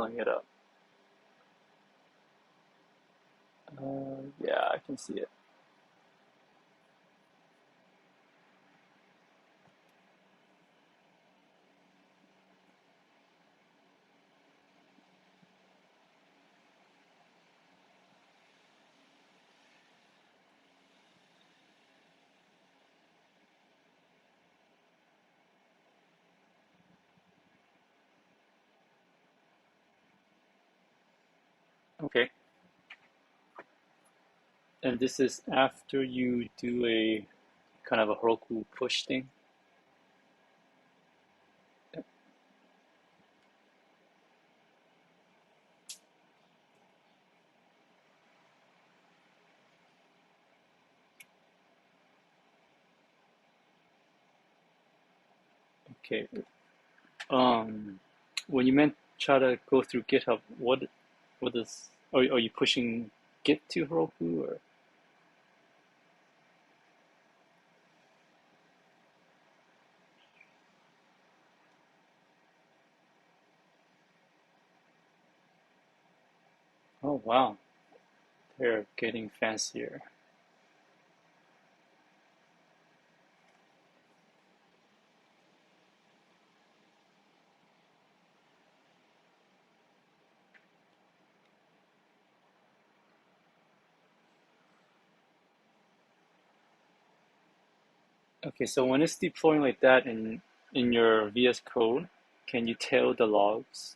pulling it up. Yeah, I can see it. Okay. And this is after you do a kind of a Heroku push thing. Okay. Um, when you meant try to go through GitHub, what is are you pushing Git to Heroku or? Oh wow, they're getting fancier. Okay, so when it's deploying like that in your VS Code, can you tail the logs?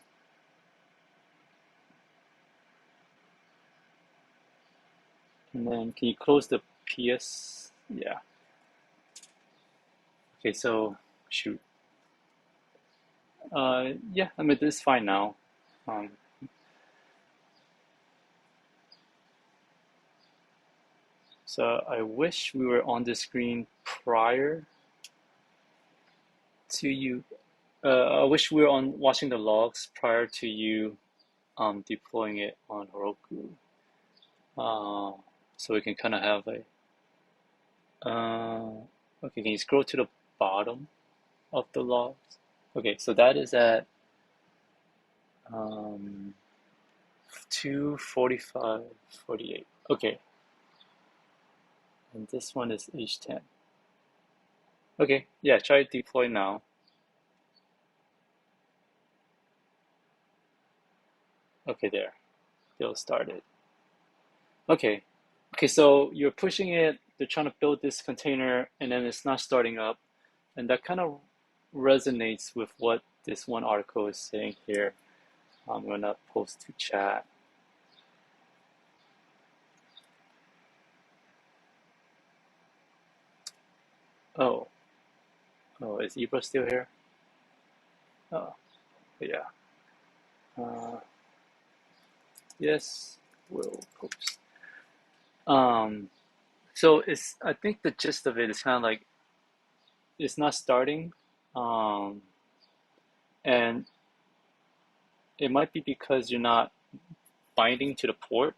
And then can you close the PS? Yeah. Okay, so shoot. Yeah, I mean this is fine now. Um, so I wish we were on the screen prior to you. I wish we were on watching the logs prior to you deploying it on Heroku. Uh, so we can kind of have a. Okay, can you scroll to the bottom of the logs? Okay, so that is at um, 2:45:48. Okay, and this one is H10. Okay, yeah, try deploy now. Okay, there. It'll start it. Okay. Okay, so you're pushing it, they're trying to build this container, and then it's not starting up. And that kind of resonates with what this one article is saying here. I'm gonna post to chat. Oh, oh, is Ibra still here? Oh, yeah. Uh, yes, we'll post. Um, so it's, I think the gist of it is kind of like it's not starting. Um, and it might be because you're not binding to the port.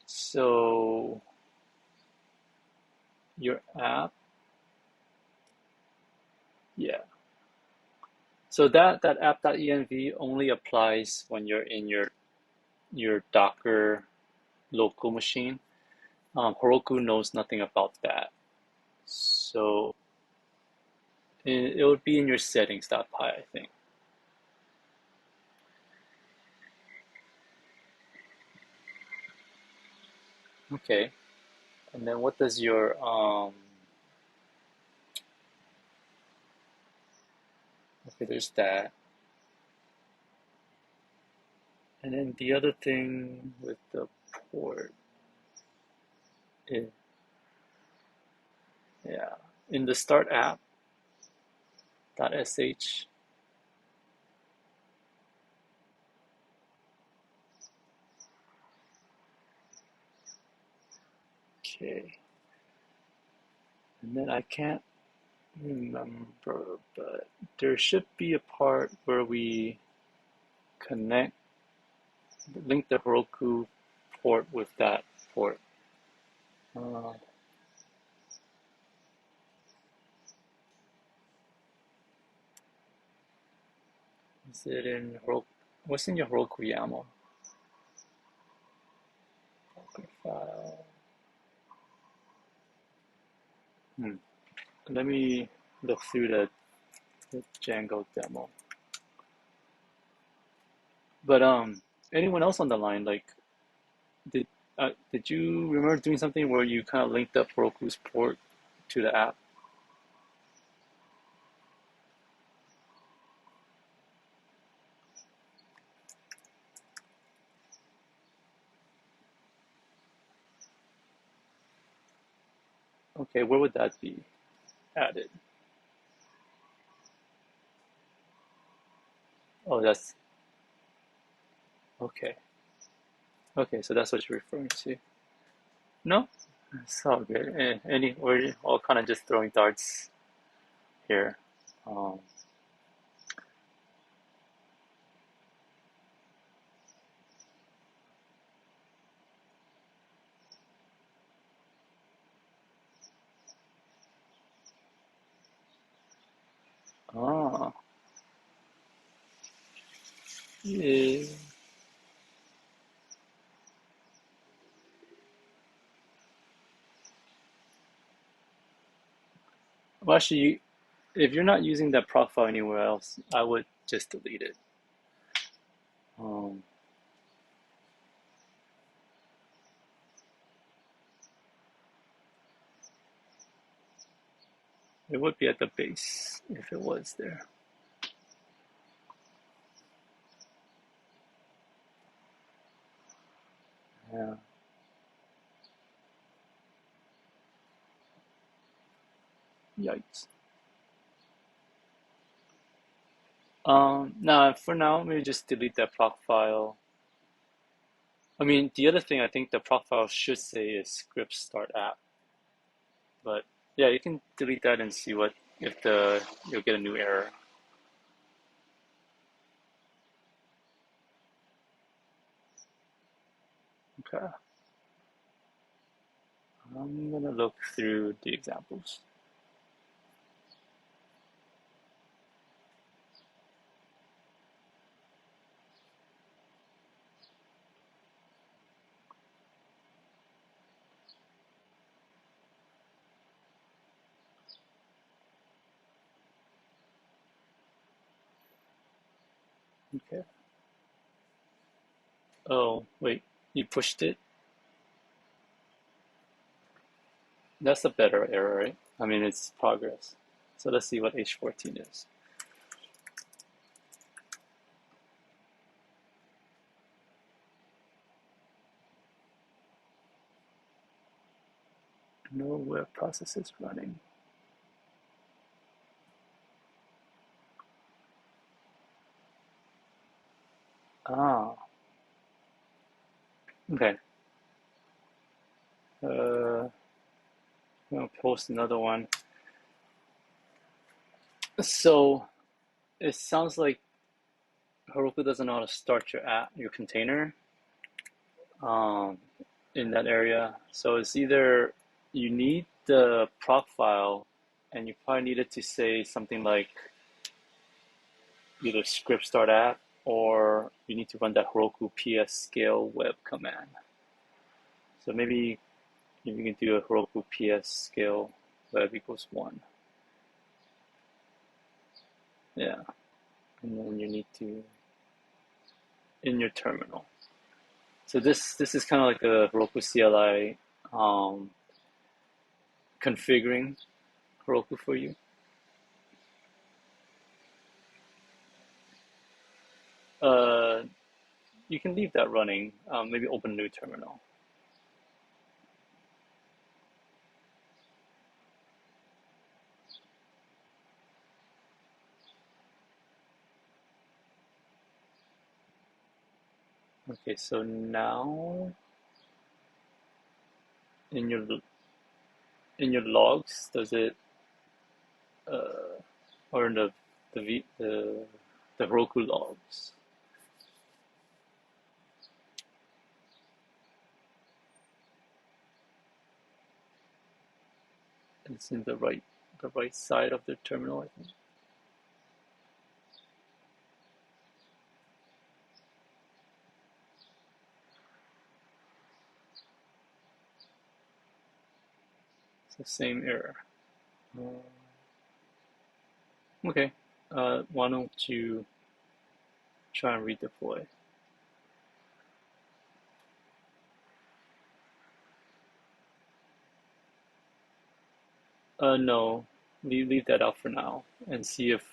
So your app, yeah. So that app.env only applies when you're in your Docker local machine. Heroku knows nothing about that. So it would be in your settings.py, I think. Okay. And then what does your okay, there's that. And then the other thing with the port is, yeah, in the start app.sh. Okay. And then I can't remember, but there should be a part where we connect, link the Heroku port with that port. Uh, Is it in Heroku? What's in your Heroku YAML? Docker file. Let me look through the Django demo. But anyone else on the line, like, did you remember doing something where you kind of linked up Heroku's port to the app? Okay, where would that be added? Oh, that's okay. Okay, so that's what you're referring to. No, it's all good. We're all kind of just throwing darts here. Um, ah, yeah. Well, actually, if you're not using that profile anywhere else, I would just delete it. Um, it would be at the base if it was there. Yeah. Yikes. Nah, for now, maybe just delete that proc file. I mean, the other thing I think the proc file should say is script start app, but yeah, you can delete that and see what if you'll get a new error. Okay, I'm gonna look through the examples. Okay. Oh, wait, you pushed it? That's a better error, right? I mean, it's progress. So let's see what H14 is. No web processes running. Ah, okay. I'm gonna post another one. So it sounds like Heroku doesn't know how to start your app, your container, um, in that area. So it's either you need the proc file, and you probably need it to say something like either script start app, or you need to run that Heroku PS scale web command. So maybe if you can do a Heroku PS scale web equals 1. Yeah, and then you need to in your terminal. So this is kind of like a Heroku CLI configuring Heroku for you. Uh, you can leave that running. Maybe open a new terminal. Okay, so now in your logs, does it or in the Heroku logs? It's in the right side of the terminal, I think. the same error. Okay, why don't you try and redeploy? No, leave that out for now and see if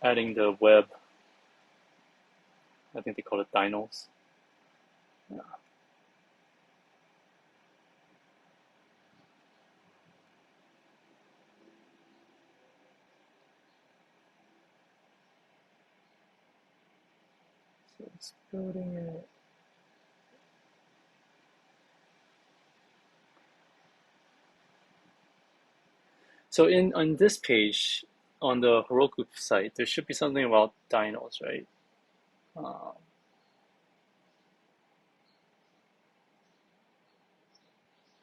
adding the web, I think they call it dinos. Yeah. So it's building it. So on this page, on the Heroku site, there should be something about dinos, right? Uh,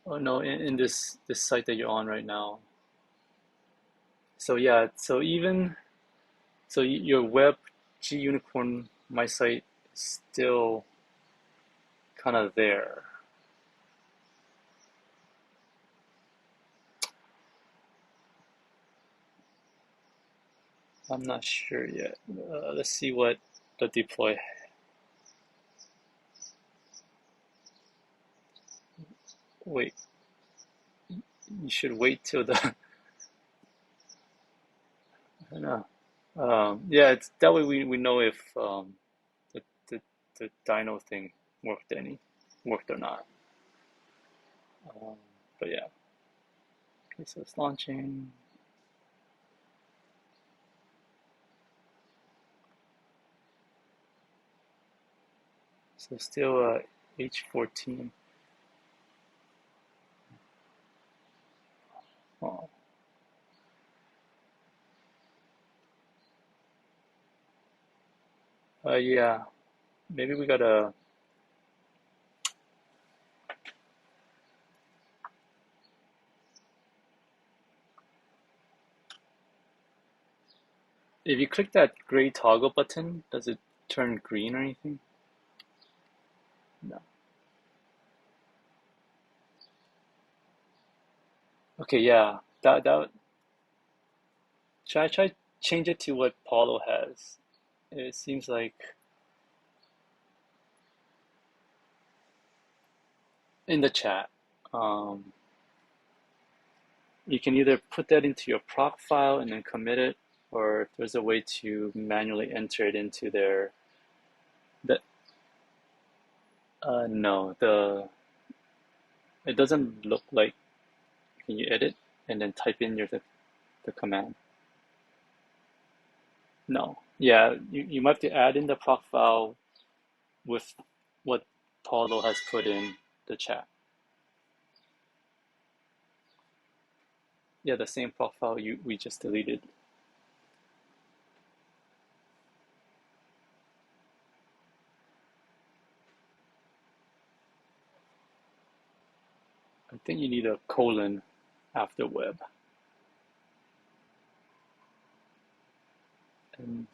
oh no, in this site that you're on right now. So yeah, so your web G Unicorn My Site is still kind of there. I'm not sure yet. Let's see what the deploy. Wait, you should wait till the. I don't know. Yeah, it's that way we know if the, the the Dino thing worked or not. Um, but yeah, okay, so it's launching. So still H14. Oh, yeah, maybe we gotta. If you click that gray toggle button, does it turn green or anything? No. Okay, yeah, that should I try change it to what Paulo has? It seems like in the chat, um, you can either put that into your proc file and then commit it, or if there's a way to manually enter it into their the no, it doesn't look like. Can you edit and then type in the command? No. Yeah, you might have to add in the proc file with what Paulo has put in the chat. Yeah, the same proc file we just deleted. I think you need a colon after web. And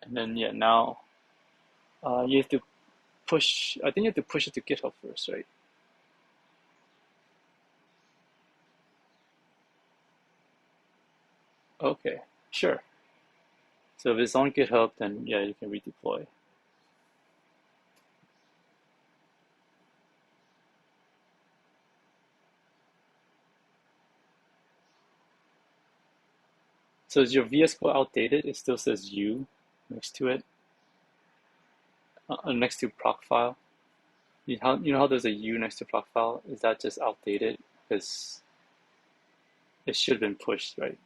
and then yeah, now you have to push. I think you have to push it to GitHub first, right? Okay, sure. So if it's on GitHub, then yeah, you can redeploy. So is your VS Code outdated? It still says U next to it, next to proc file. You know how there's a U next to proc file? Is that just outdated? Because it should have been pushed, right?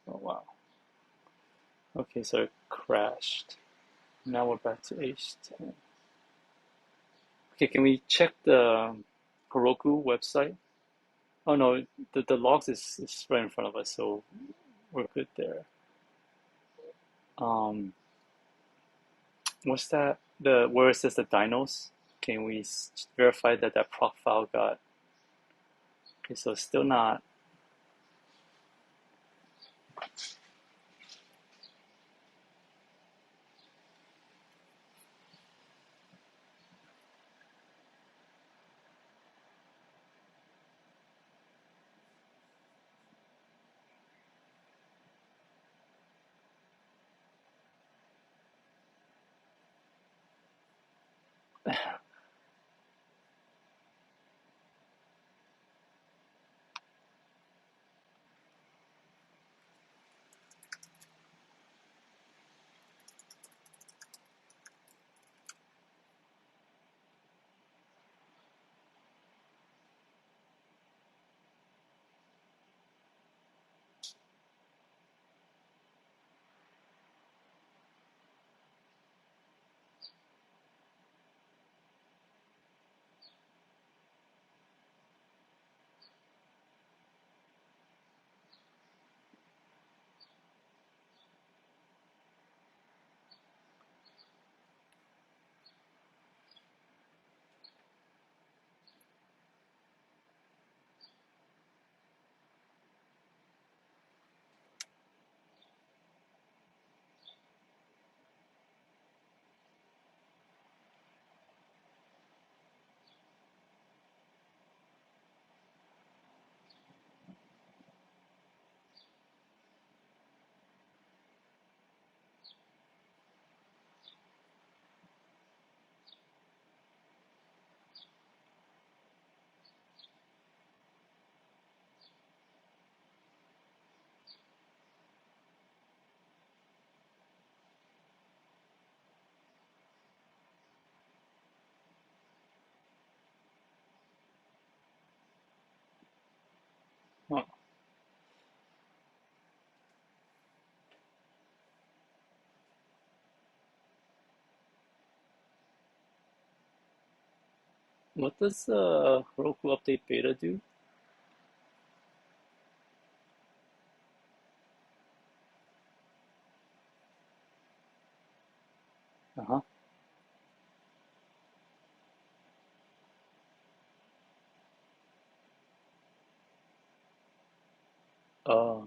Oh wow. Okay, so it crashed. Now we're back to H10. Okay, can we check the Heroku website? Oh no, the logs is right in front of us, so we're good there. Um, what's that? The where it says the dynos? Can we verify that that proc file got? Okay, so it's still not. Huh. What does Heroku Update Beta do? Uh-huh. Uh,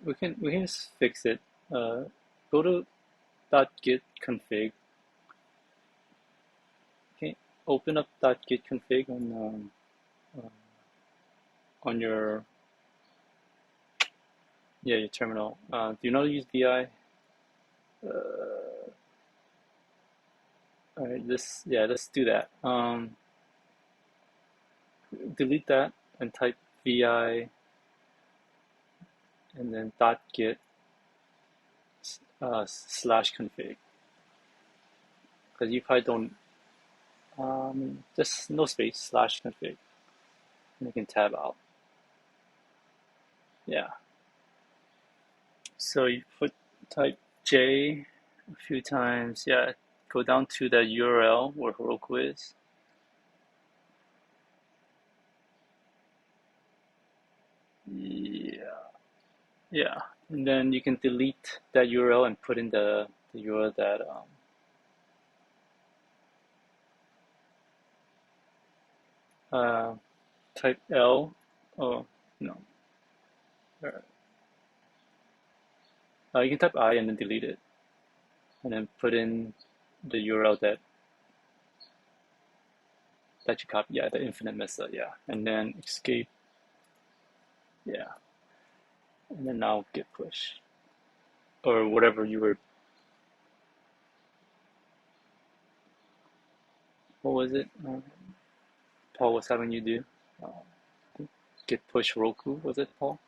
we can just fix it. Go to .git config. Okay, open up .git config on your your terminal. Do you know how to use vi? All right, let's do that. Delete that and type vi and then .git /config, because you probably don't. Just no space /config, and you can tab out. Yeah. So you type J a few times. Yeah. Go down to the URL where Heroku is. Yeah. Yeah. And then you can delete that URL and put in the URL that type L. Oh no. You can type I and then delete it, and then put in the URL that you copy. Yeah, the infinite method. Yeah, and then escape. Yeah, and then now git push or whatever you were. What was it? Paul was having you do. Git push Roku. Was it Paul?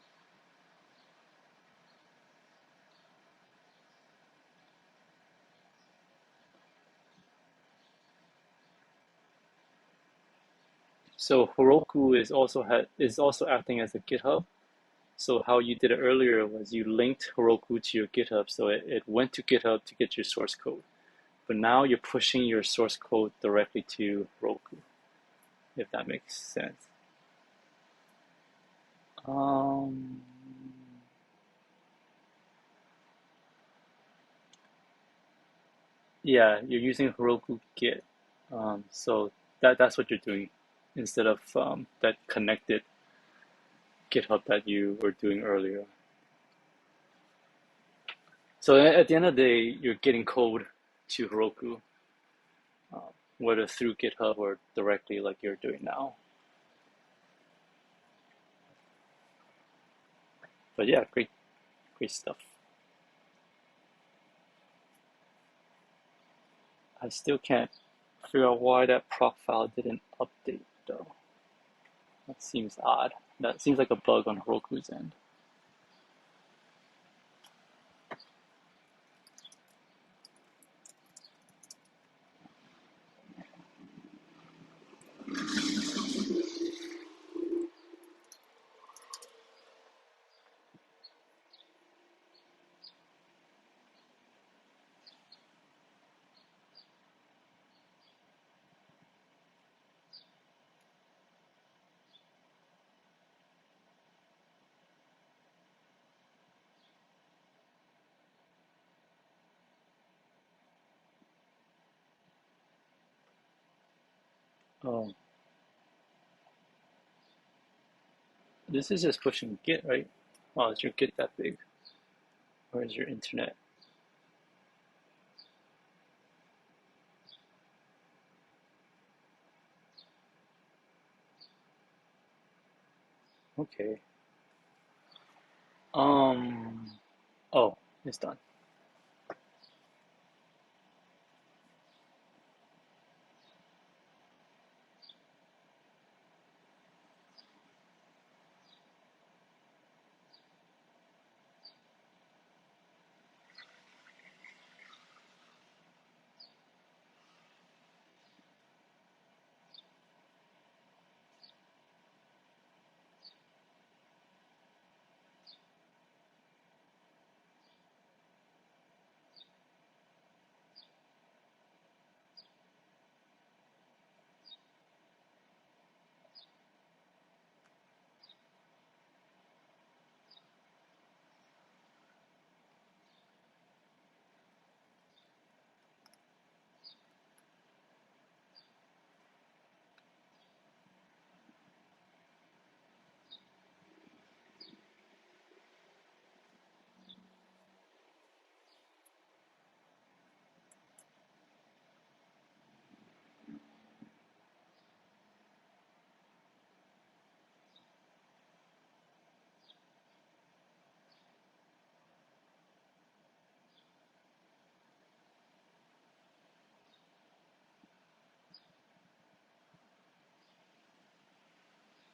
So Heroku is also acting as a GitHub. So how you did it earlier was you linked Heroku to your GitHub, so it went to GitHub to get your source code. But now you're pushing your source code directly to Heroku, if that makes sense. Um, yeah, you're using Heroku Git. So that's what you're doing instead of that connected GitHub that you were doing earlier. So at the end of the day, you're getting code to Heroku, whether through GitHub or directly like you're doing now. But yeah, great stuff. I still can't figure out why that prop file didn't update though. That seems odd. That seems like a bug on Heroku's end. Oh, this is just pushing Git, right? Oh, is your Git that big? Or is your internet? Okay. Um, oh, it's done.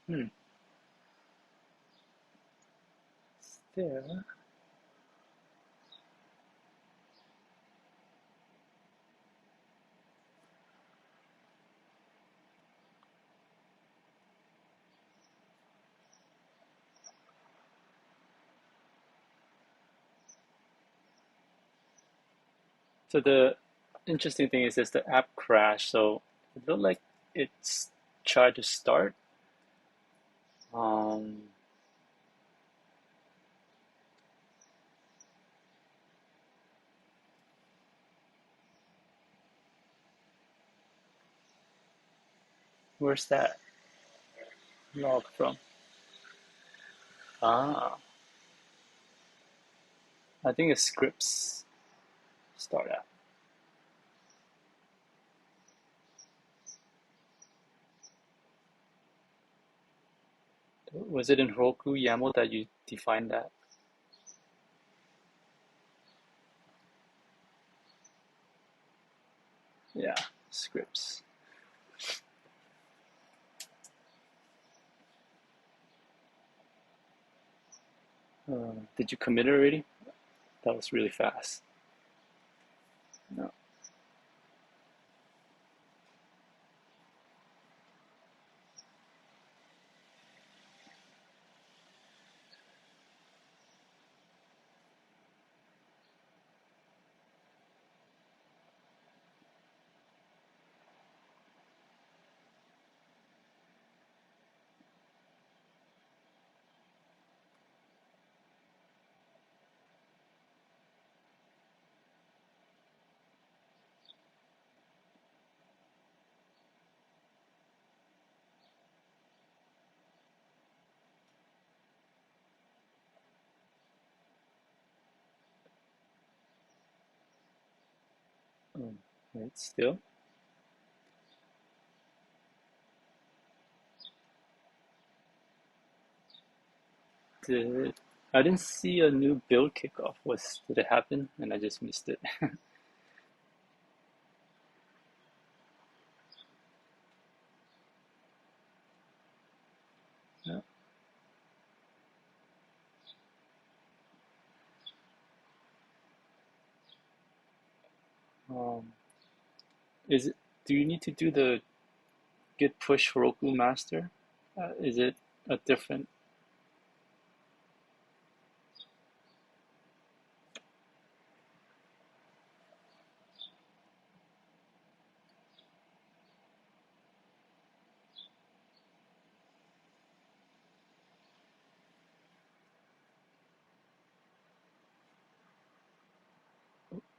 Hmm. It's there. So the interesting thing is this: the app crashed. So it looked like it's tried to start. Um, where's that log from? Ah, I think it's scripts start app. Was it in Heroku YAML that you defined that? Yeah, scripts. Did you commit it already? That was really fast. No. Wait, still? Did I didn't see a new build kickoff. Did it happen and I just missed it? No. Um, is it? Do you need to do the git push Heroku master? Is it a different?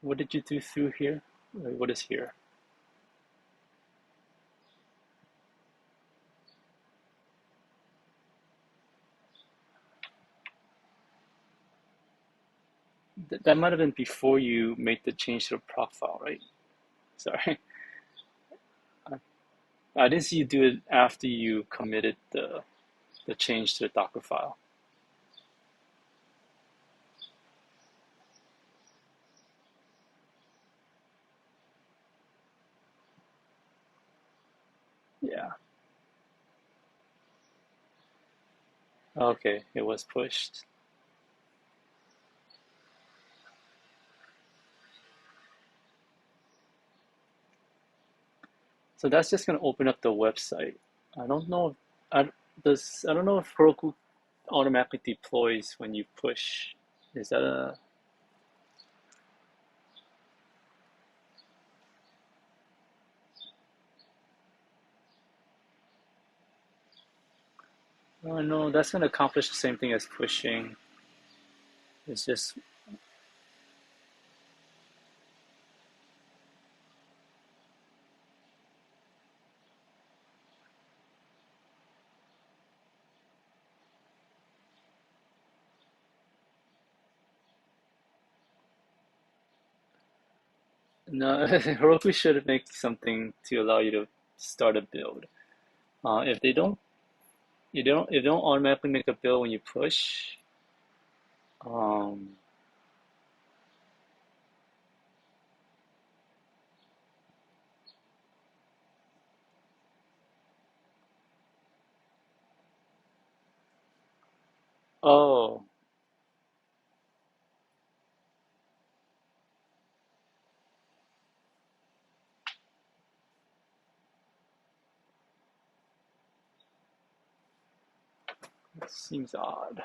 What did you do through here? What is here? That might have been before you made the change to the profile, right? Sorry, I didn't see you do it after you committed the change to the Docker file. Yeah. Okay, it was pushed. So that's just gonna open up the website. I don't know if I don't know if Heroku automatically deploys when you push. Is that a Oh no, that's gonna accomplish the same thing as pushing. It's just no. Heroku should make something to allow you to start a build. If they don't, if they don't automatically make a build when you push, um, Oh, that seems odd.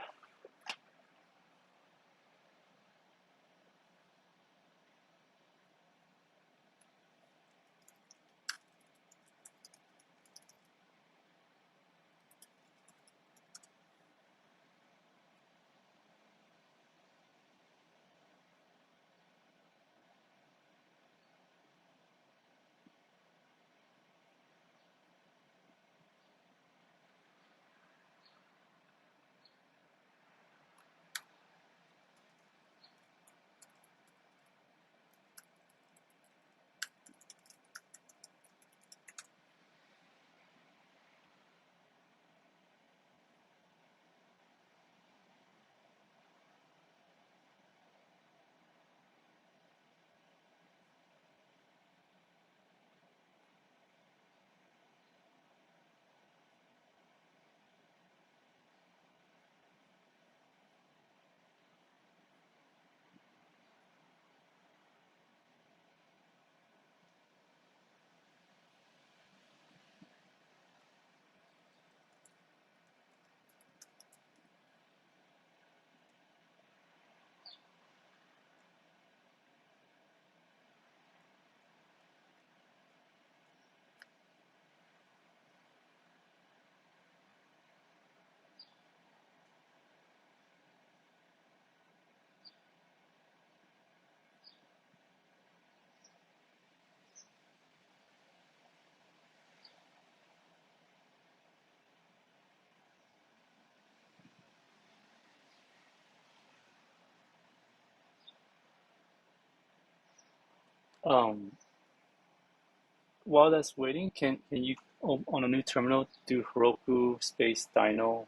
Um, while that's waiting, can you on a new terminal do Heroku space Dino?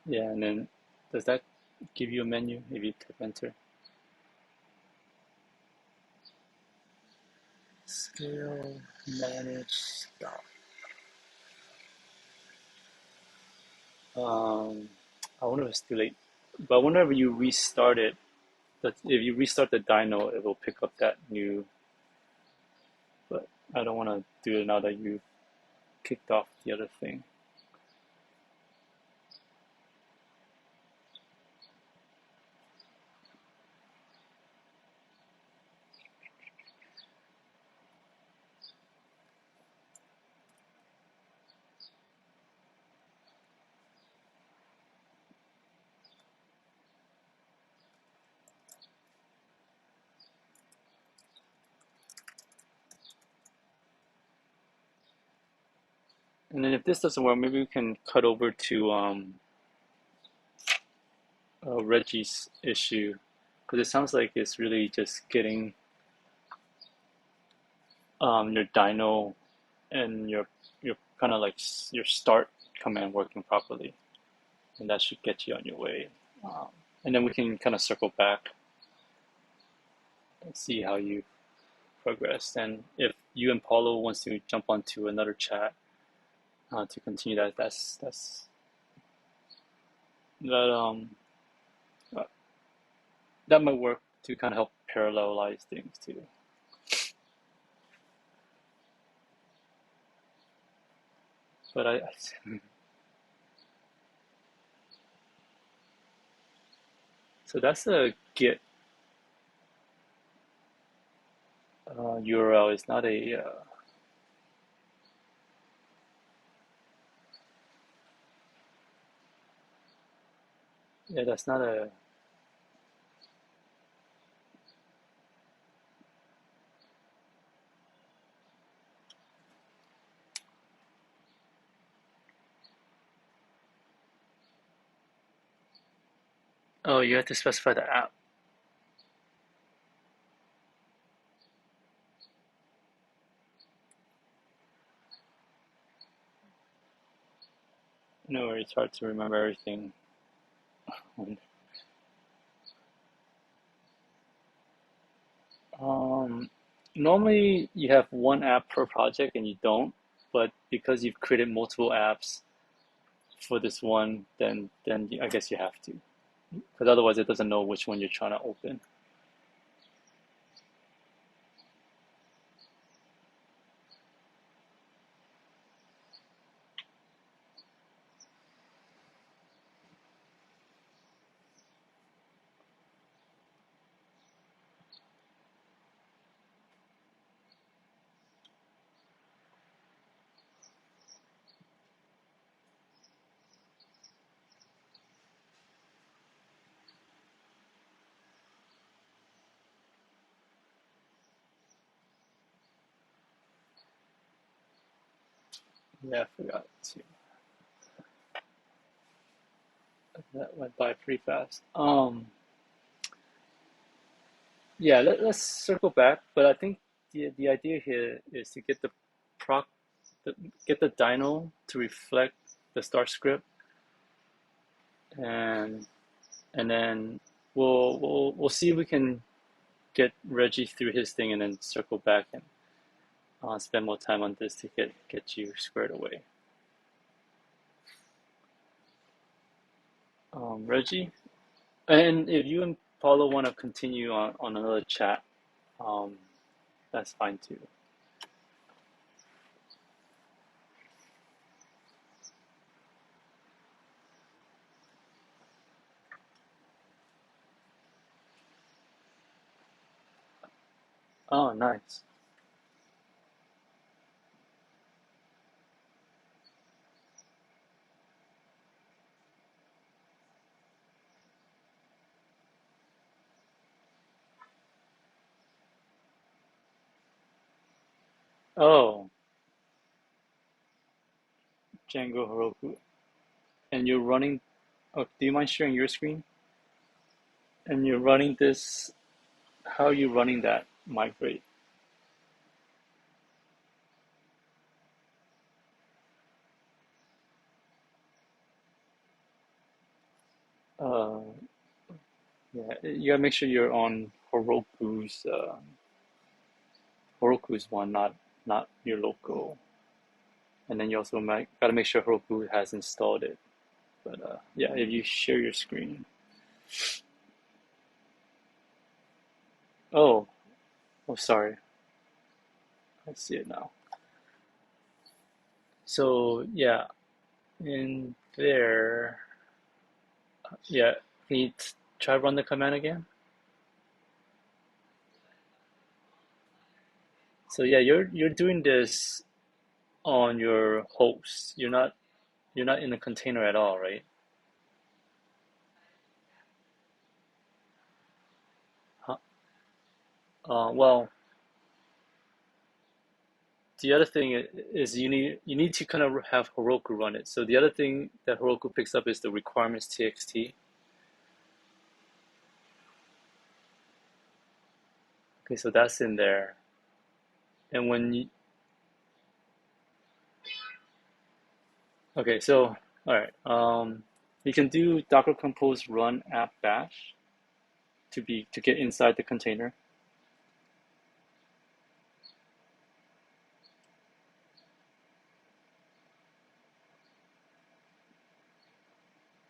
Yeah, and then does that give you a menu if you type enter? Scale, manage, stop. Um, I wonder if it's too late. But whenever you restart it, that if you restart the dyno, it will pick up that new. But I don't want to do it now that you kicked off the other thing. And then if this doesn't work, maybe we can cut over to Reggie's issue, because it sounds like it's really just getting your dyno and your kind of like your start command working properly, and that should get you on your way. Um, and then we can kind of circle back and see how you progressed. And if you and Paulo wants to jump onto another chat to continue that, that uh, that might work to kind of help parallelize things too. But so that's a Git URL. It's not a yeah. That's not a. Oh, you have to specify the app. No, it's hard to remember everything. Um, normally you have one app per project, and you don't. but because you've created multiple apps for this one, then I guess you have to, because otherwise it doesn't know which one you're trying to open. Yeah, I forgot to. That went by pretty fast. Yeah, let's circle back, but I think the idea here is to get the proc get the dyno to reflect the start script, and then we'll see if we can get Reggie through his thing, and then circle back and spend more time on this to get you squared away. Reggie, and if you and Paulo want to continue on another chat, um, that's fine too. Oh, nice. Oh, Django Heroku. And you're running, oh, do you mind sharing your screen? And you're running this, how are you running that migrate? Uh, yeah, you gotta make sure you're on Heroku's one, not your local. And then you also gotta make sure Heroku has installed it. But yeah, if you share your screen. Oh, oh, sorry. I see it now. So yeah, in there, yeah, can you try run the command again? So yeah, you're doing this on your host. You're not in the container at all, right? Huh? Well, the other thing is you need to kind of have Heroku run it. So the other thing that Heroku picks up is the requirements txt. Okay, so that's in there. And when you okay, so all right, you can do Docker compose run app bash to get inside the container.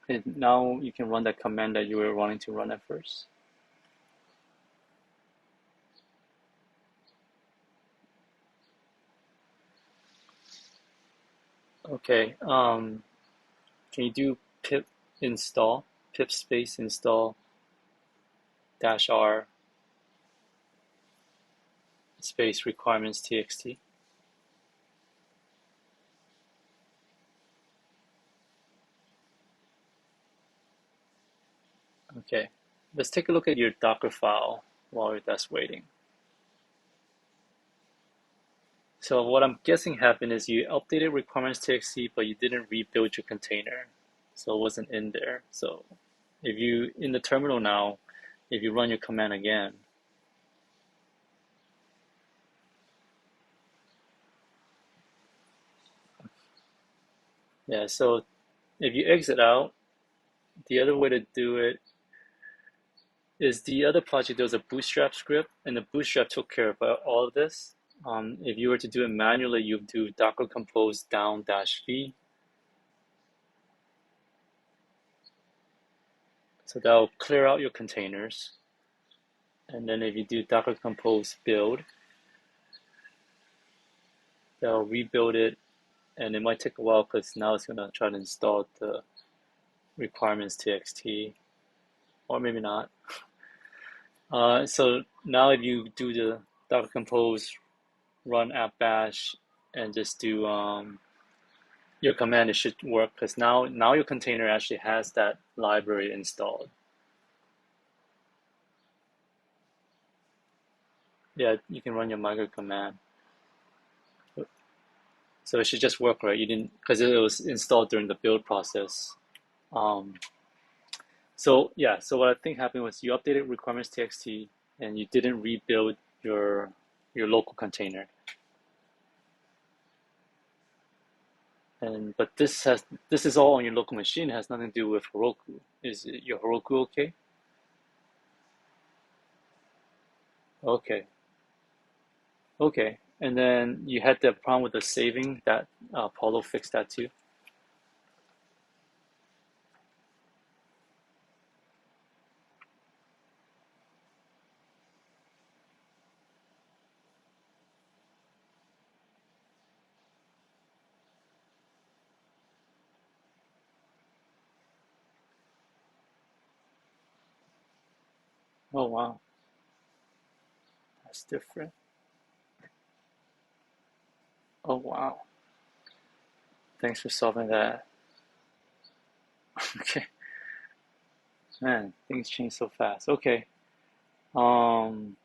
And now you can run that command that you were wanting to run at first. Okay, can you do pip space install -r space requirements txt? Okay, let's take a look at your Docker file while that's waiting. So what I'm guessing happened is you updated requirements txt, but you didn't rebuild your container, so it wasn't in there. So if you in the terminal now, if you run your command again, yeah. So if you exit out, the other way to do it is the other project. There was a Bootstrap script, and the Bootstrap took care of all of this. If you were to do it manually, you do docker compose down -v. So that'll clear out your containers. And then if you do docker compose build, that'll rebuild it. And it might take a while because now it's going to try to install the requirements txt, or maybe not. So now if you do the docker compose run app bash and just do your command, it should work because now your container actually has that library installed. Yeah, you can run your migrate command. So it should just work, right? You didn't, because it was installed during the build process. Um, so yeah, so what I think happened was you updated requirements txt and you didn't rebuild your local container. But this is all on your local machine. It has nothing to do with Heroku. Is your Heroku okay? Okay. Okay. And then you had the problem with the saving that Paulo fixed that too. Oh wow, that's different. Oh wow. Thanks for solving that. Okay. Man, things change so fast. Okay. Um,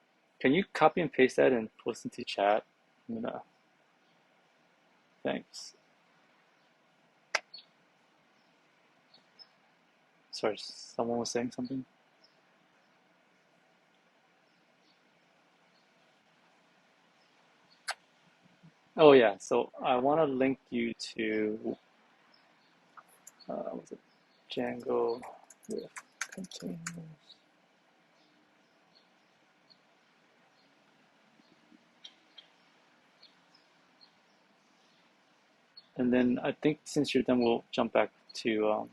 can you copy and paste that and post into chat? Thanks. Sorry, someone was saying something. Oh yeah, so I want to link you to what's it? Django with containers. And then I think since you're done, we'll jump back to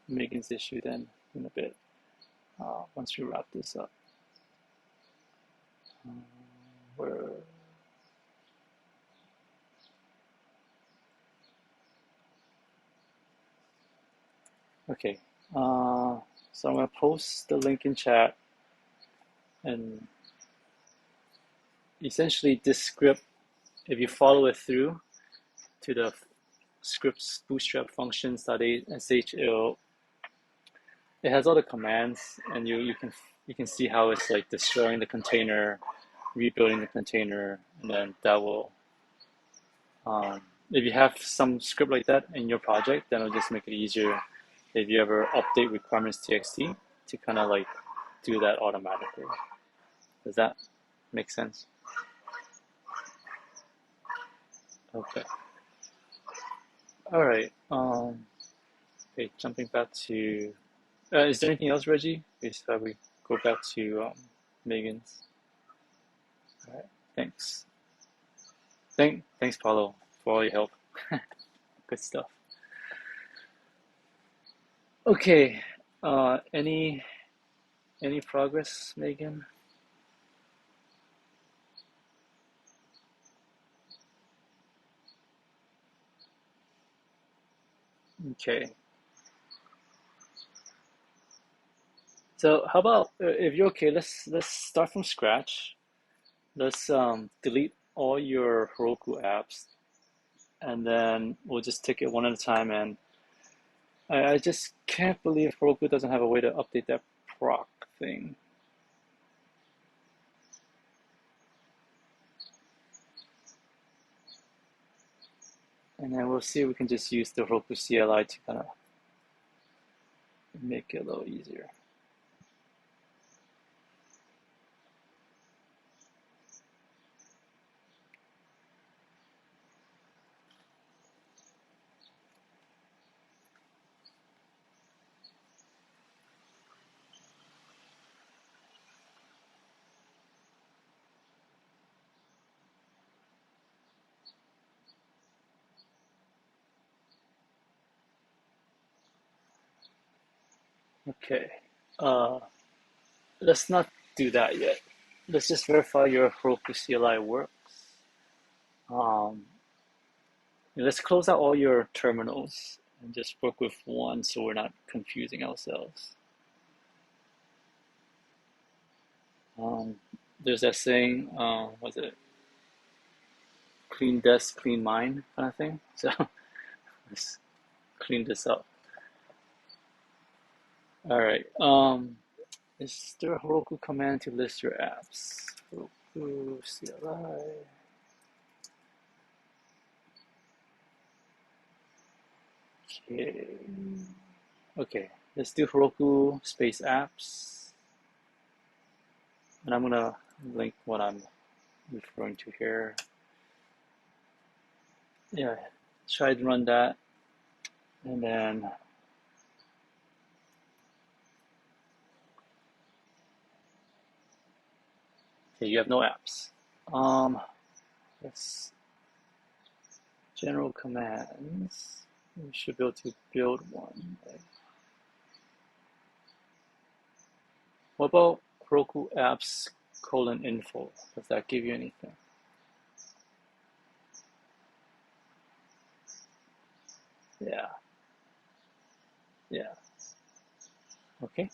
Megan's issue then in a bit, once we wrap this up. Where Okay, so I'm gonna post the link in chat, and essentially this script, if you follow it through to the scripts bootstrap functions.sh, it has all the commands, and you can see how it's like destroying the container, rebuilding the container, and then that will if you have some script like that in your project, then it'll just make it easier if you ever update requirements txt to kind of like do that automatically. Does that make sense? Okay. All right. Okay, jumping back to, is there anything else, Reggie? Before we go back to Megan's. All right. Thanks. Thanks, Paulo, for all your help. Good stuff. Okay. Any progress, Megan? Okay. So how about if you're okay, let's start from scratch. Let's delete all your Heroku apps, and then we'll just take it one at a time. And I just can't believe Heroku doesn't have a way to update that proc thing. And then we'll see if we can just use the Heroku CLI to kind of make it a little easier. Okay. Uh, let's not do that yet. Let's just verify your Heroku CLI works. Um, let's close out all your terminals and just work with one so we're not confusing ourselves. Um, there's that saying, what's it? Clean desk, clean mind kind of thing. So let's clean this up. All right. Is there a Heroku command to list your apps? Heroku CLI. Okay. Okay. Let's do Heroku space apps. And I'm gonna link what I'm referring to here. Yeah. Try to run that. And then okay, you have no apps. Let's general commands. We should be able to build one. What about Heroku apps :info? Does that give you anything? Yeah, yeah. Okay.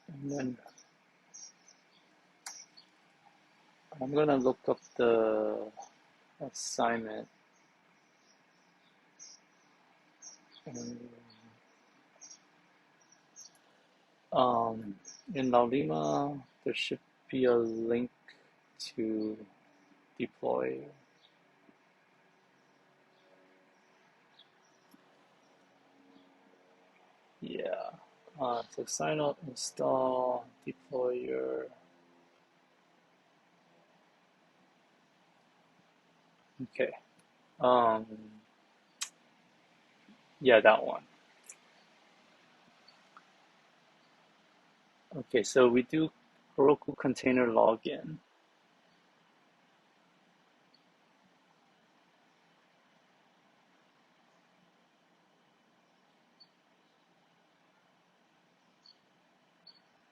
And then I'm gonna look up the assignment. And, um, in Laulima, there should be a link to deploy. Yeah. So sign up, install, deploy your. Okay. Um, yeah, that one. Okay, so we do Heroku container login.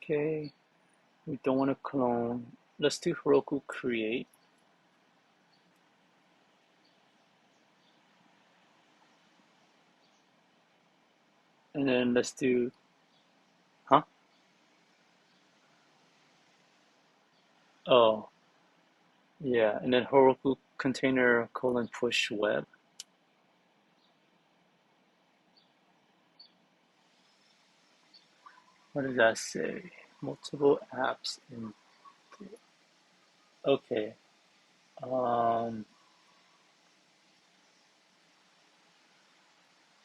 Okay, we don't want to clone. Let's do Heroku create. And then let's do, huh? Oh, yeah. And then Heroku container : push web. What does that say? Multiple apps in. Okay. Um,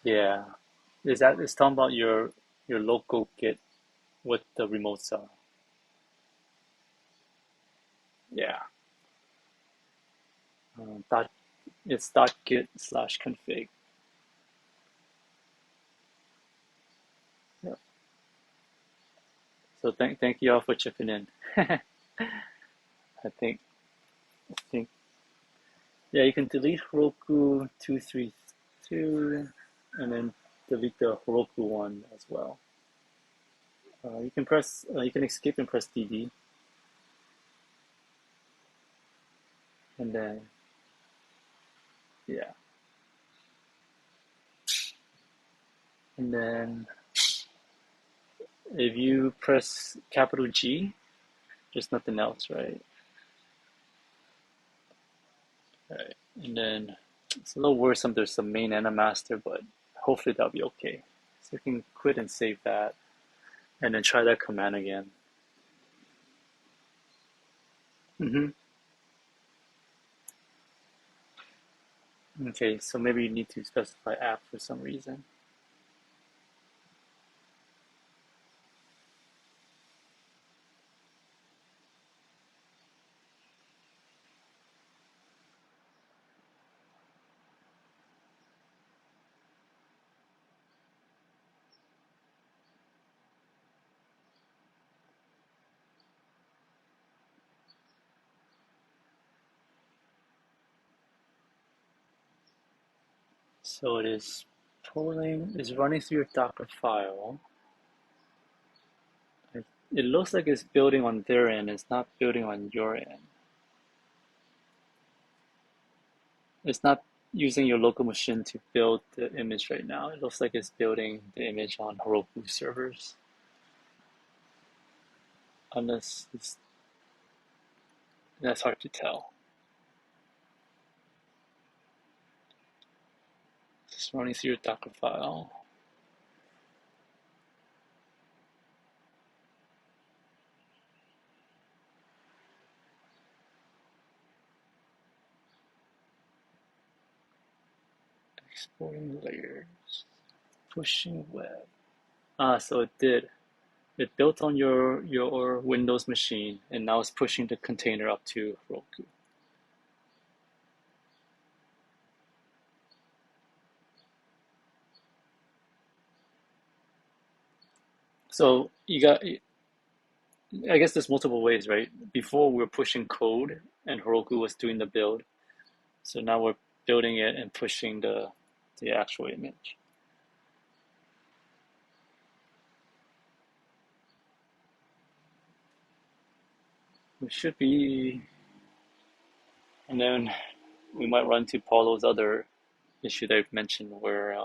yeah. It's talking about your local Git what the remotes are. Yeah. Dot it's .git/config. Yep. So thank you all for chipping in. I think yeah, you can delete Heroku 232 and then delete the Heroku one as well. You can escape and press DD, and then yeah, and then if you press capital G, there's nothing else, right? Right, and then it's a little worrisome. There's a main and a master, but hopefully that'll be okay. So you can quit and save that, and then try that command again. Mm-hmm. Okay, so maybe you need to specify app for some reason. So it is Polling is running through your Docker file. It looks like it's building on their end. It's not building on your end. It's not using your local machine to build the image right now. It looks like it's building the image on Heroku servers. Unless that's hard to tell. Just running through your Docker file. Exporting layers. Pushing web. So it did. It built on your Windows machine, and now it's pushing the container up to Heroku. So I guess there's multiple ways, right? Before we were pushing code, and Heroku was doing the build. So now we're building it and pushing the actual image. We should be, and then we might run to Paulo's other issue that I've mentioned where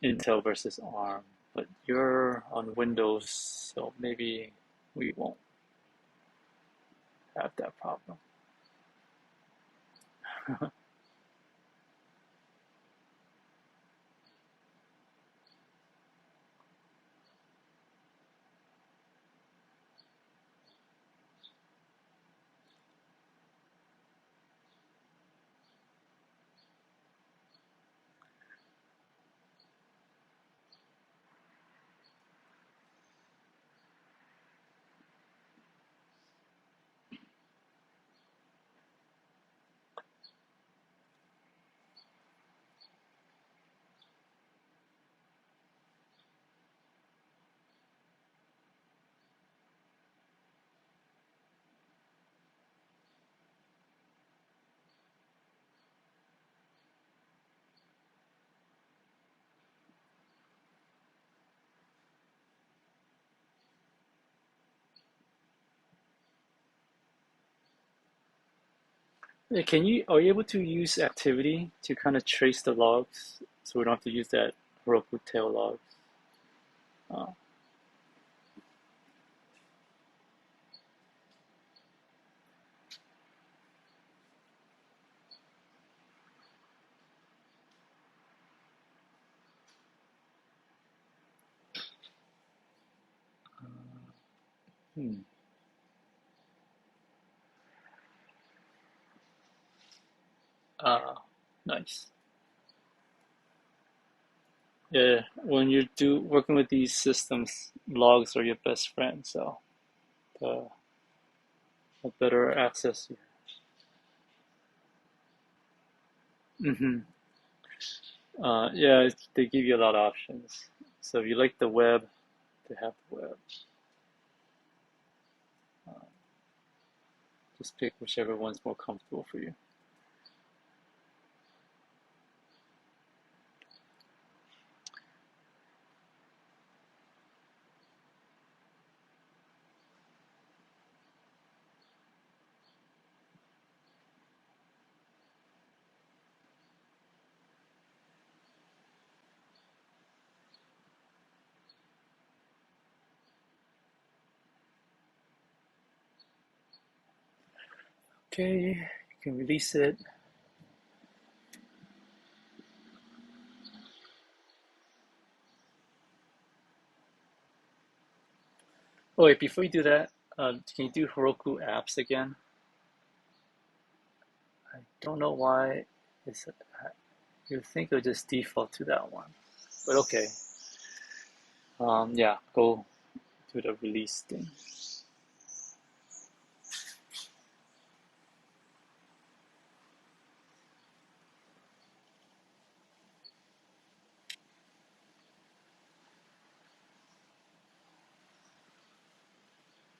Intel versus ARM, but you're on Windows, so maybe we won't have that problem. Are you able to use activity to kind of trace the logs so we don't have to use that Heroku tail logs? Uh, hmm. uh, Nice. Yeah, when you do working with these systems, logs are your best friend, so the, the better access you. Hmm. Yeah, they give you a lot of options. So if you like the web, they have the web. Uh, just pick whichever one's more comfortable for you. Okay, you can release it. Oh wait, before you do that, can you do Heroku apps again? I don't know why it's. You'd think it would just default to that one, but okay. Yeah, go to the release thing.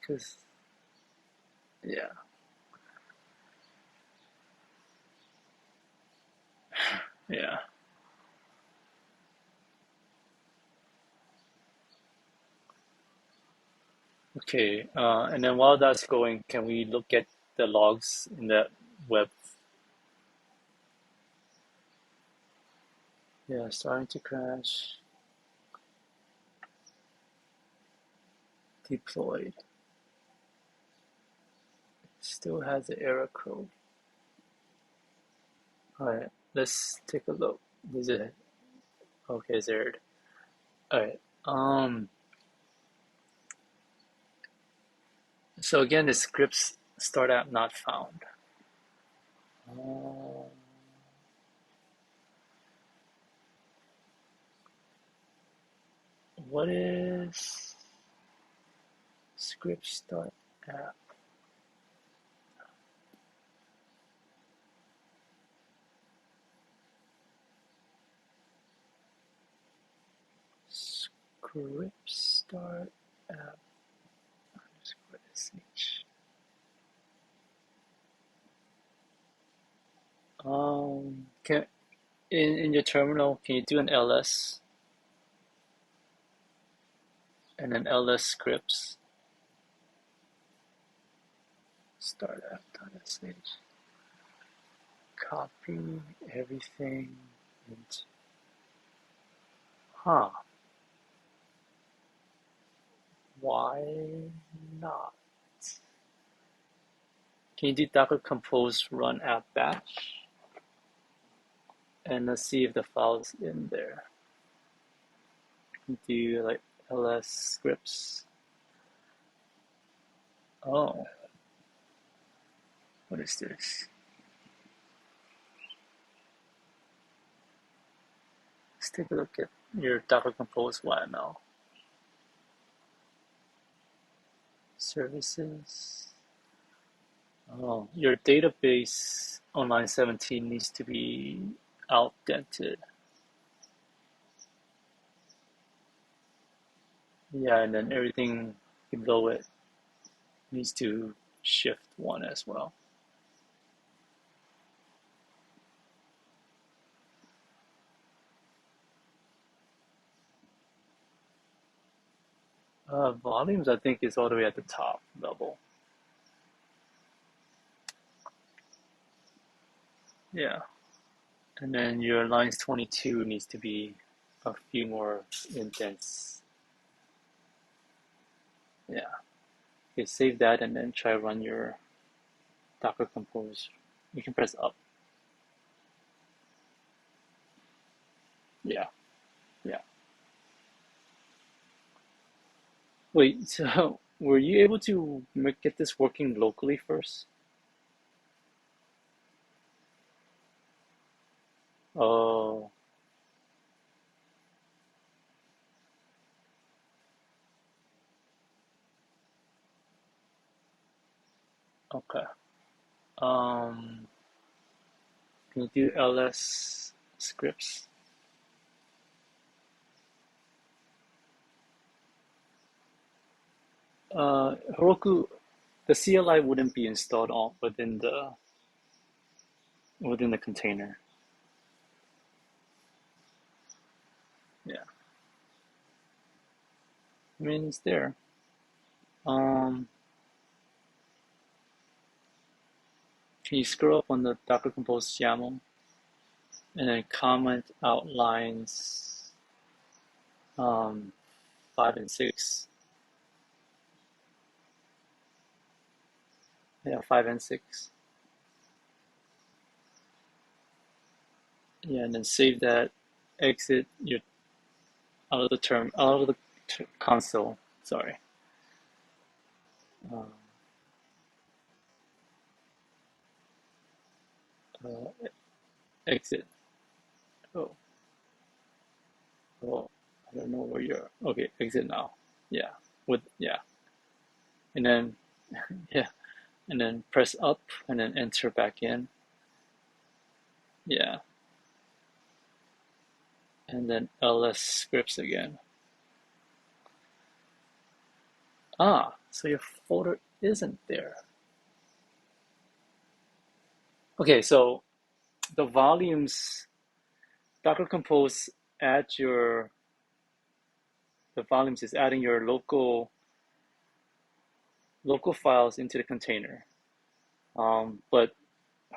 Cause yeah, yeah. Okay, and then while that's going, can we look at the logs in the web? Yeah, starting to crash. Deployed. Still has the error code. Alright, let's take a look. Is it okay? It's errored. Alright. So again, the scripts start app not found. Um, what is script start app? Script start app underscore sh. Can in your terminal, can you do an ls and then ls scripts start app.sh? Copy everything into. Huh? Why not? Can you do docker compose run app batch? And let's see if the file's in there. Do like ls scripts. Oh, what is this? Let's take a look at your docker compose YML. Services. Oh, your database on line 17 needs to be outdented. Yeah, and then everything below it needs to shift one as well. Volumes, I think, is all the way at the top level. Yeah. And then your lines 22 needs to be a few more indents. Yeah. Okay, save that and then try run your Docker Compose. You can press up. Yeah. Yeah. Wait, so were you able to get this working locally first? Oh, okay. Um, can you do ls scripts? Heroku, the CLI wouldn't be installed all within the container. Yeah, I mean it's there. Um, can you scroll up on the Docker Compose YAML and then comment out lines 5 and 6? Yeah, 5 and 6. Yeah, and then save that. Exit your out of the console. Sorry. Um, exit. Oh, oh, I don't know where you're. Okay, exit now. Yeah, yeah, and then yeah, and then press up and then enter back in. Yeah, and then ls scripts again. Ah, so your folder isn't there. Okay, so the volumes, Docker Compose add your, the volumes is adding your local local files into the container. But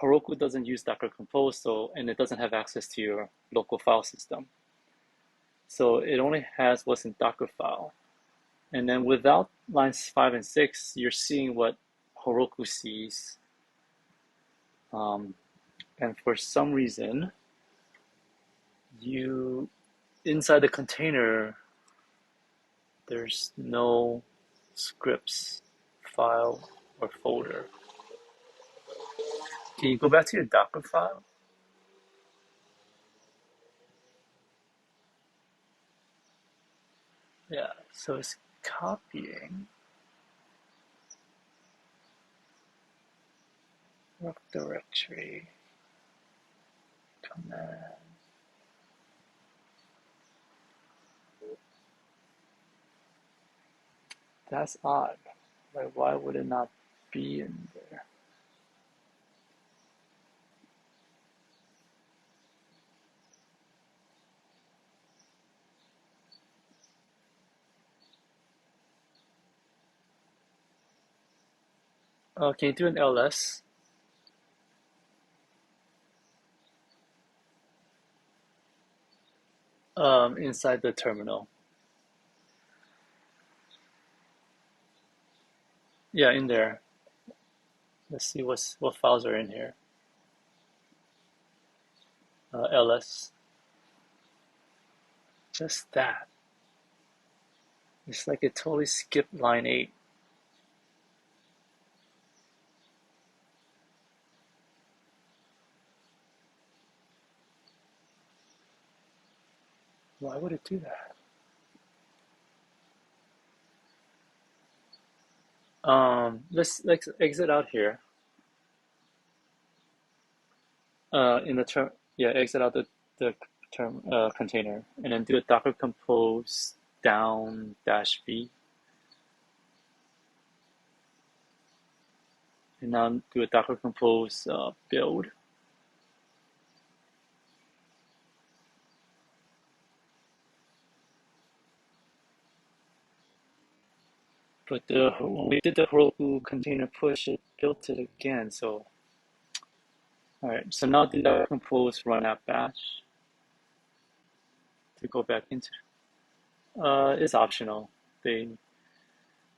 Heroku doesn't use Docker Compose, and it doesn't have access to your local file system. So it only has what's in Docker file. And then without lines 5 and 6, you're seeing what Heroku sees. And for some reason, inside the container, there's no scripts file or folder. Can you go back to your Docker file? Yeah, so it's copying work directory command. That's odd. Like, why would it not be in there? Can you do an ls? Inside the terminal. Yeah, in there. Let's see what files are in here. Ls. Just that. It's like it totally skipped line 8. Why would it do that? Let's exit out here. In the term, yeah, exit out the term container, and then do a Docker Compose down -v, and now do a Docker Compose build. But when we did the Heroku container push, it built it again. So, all right. So now do Docker Compose run app bash to go back into. It's optional. They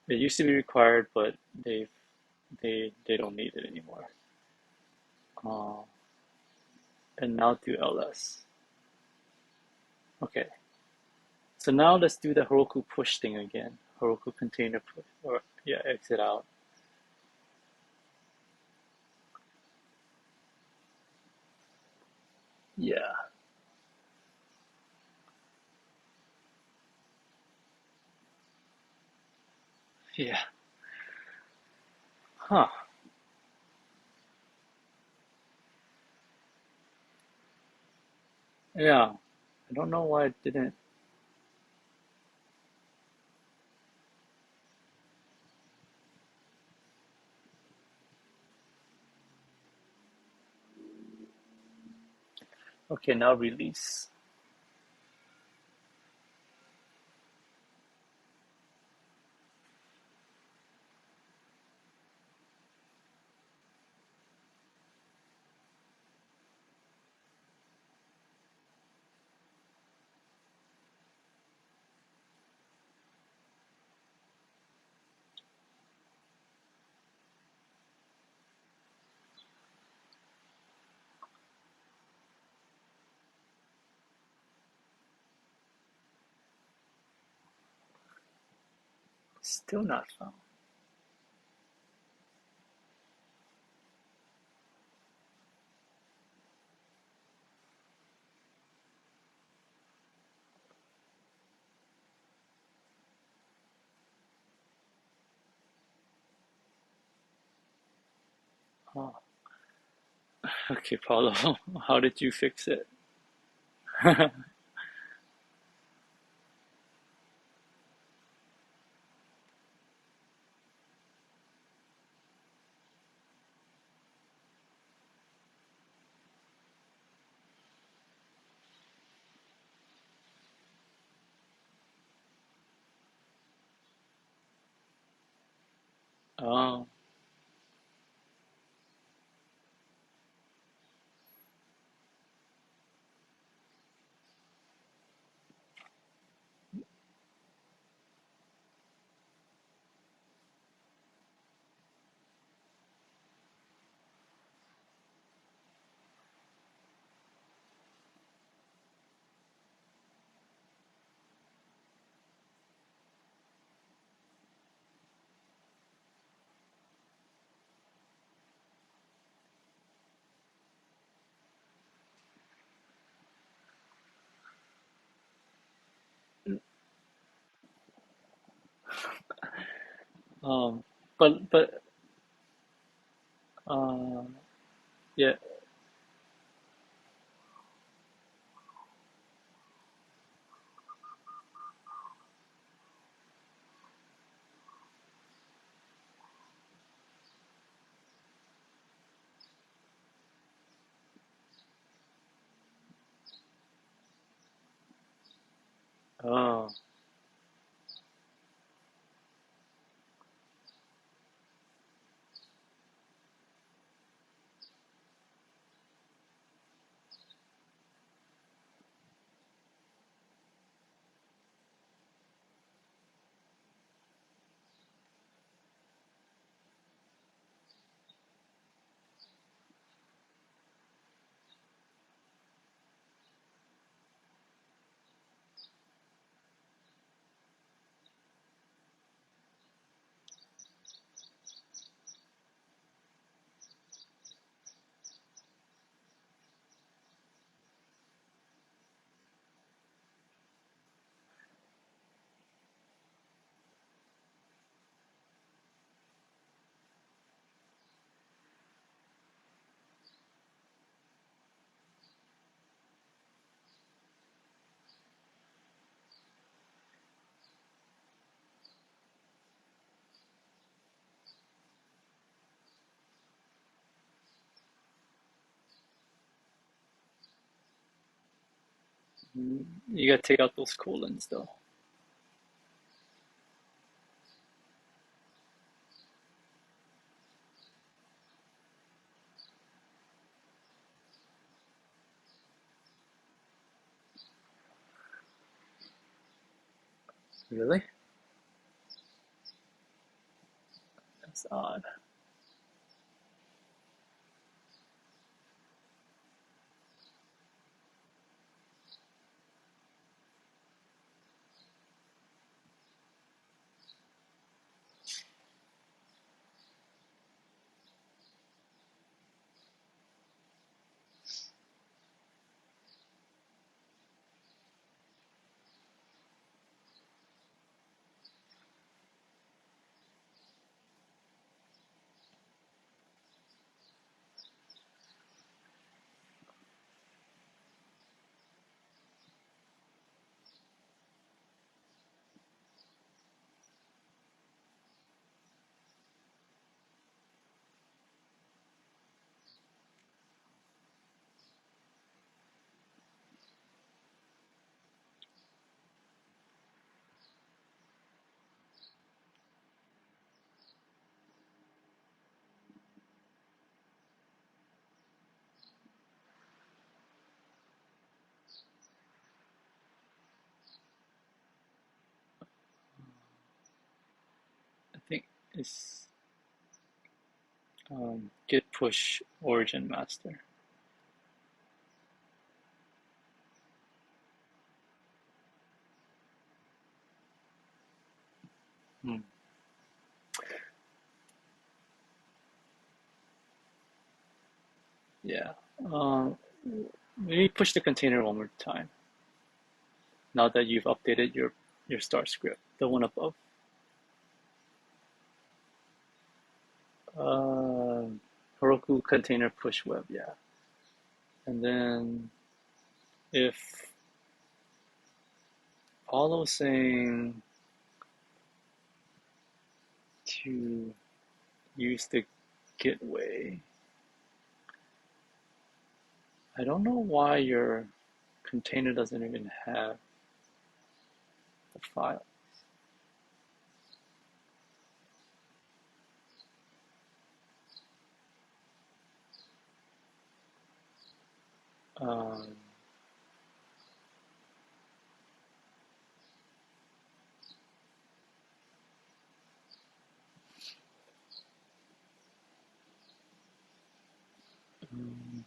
It used to be required, but they don't need it anymore. Uh, and now do ls. Okay. So now let's do the Heroku push thing again. Heroku container push, or yeah, exit out. Yeah, yeah. Huh. Yeah. I don't know why it didn't. Okay, now release. Still not found. Oh. Okay, Paulo. How did you fix it? Oh, um, but uh, yeah. Oh, you gotta take out those colons though. Really? That's odd. I think it's git push origin master. Hmm. Yeah. Um, Maybe push the container one more time. Now that you've updated your start script, the one above. Uh, Heroku container push web, yeah. And then if Paulo's saying to use the gateway, I don't know why your container doesn't even have the file. Um,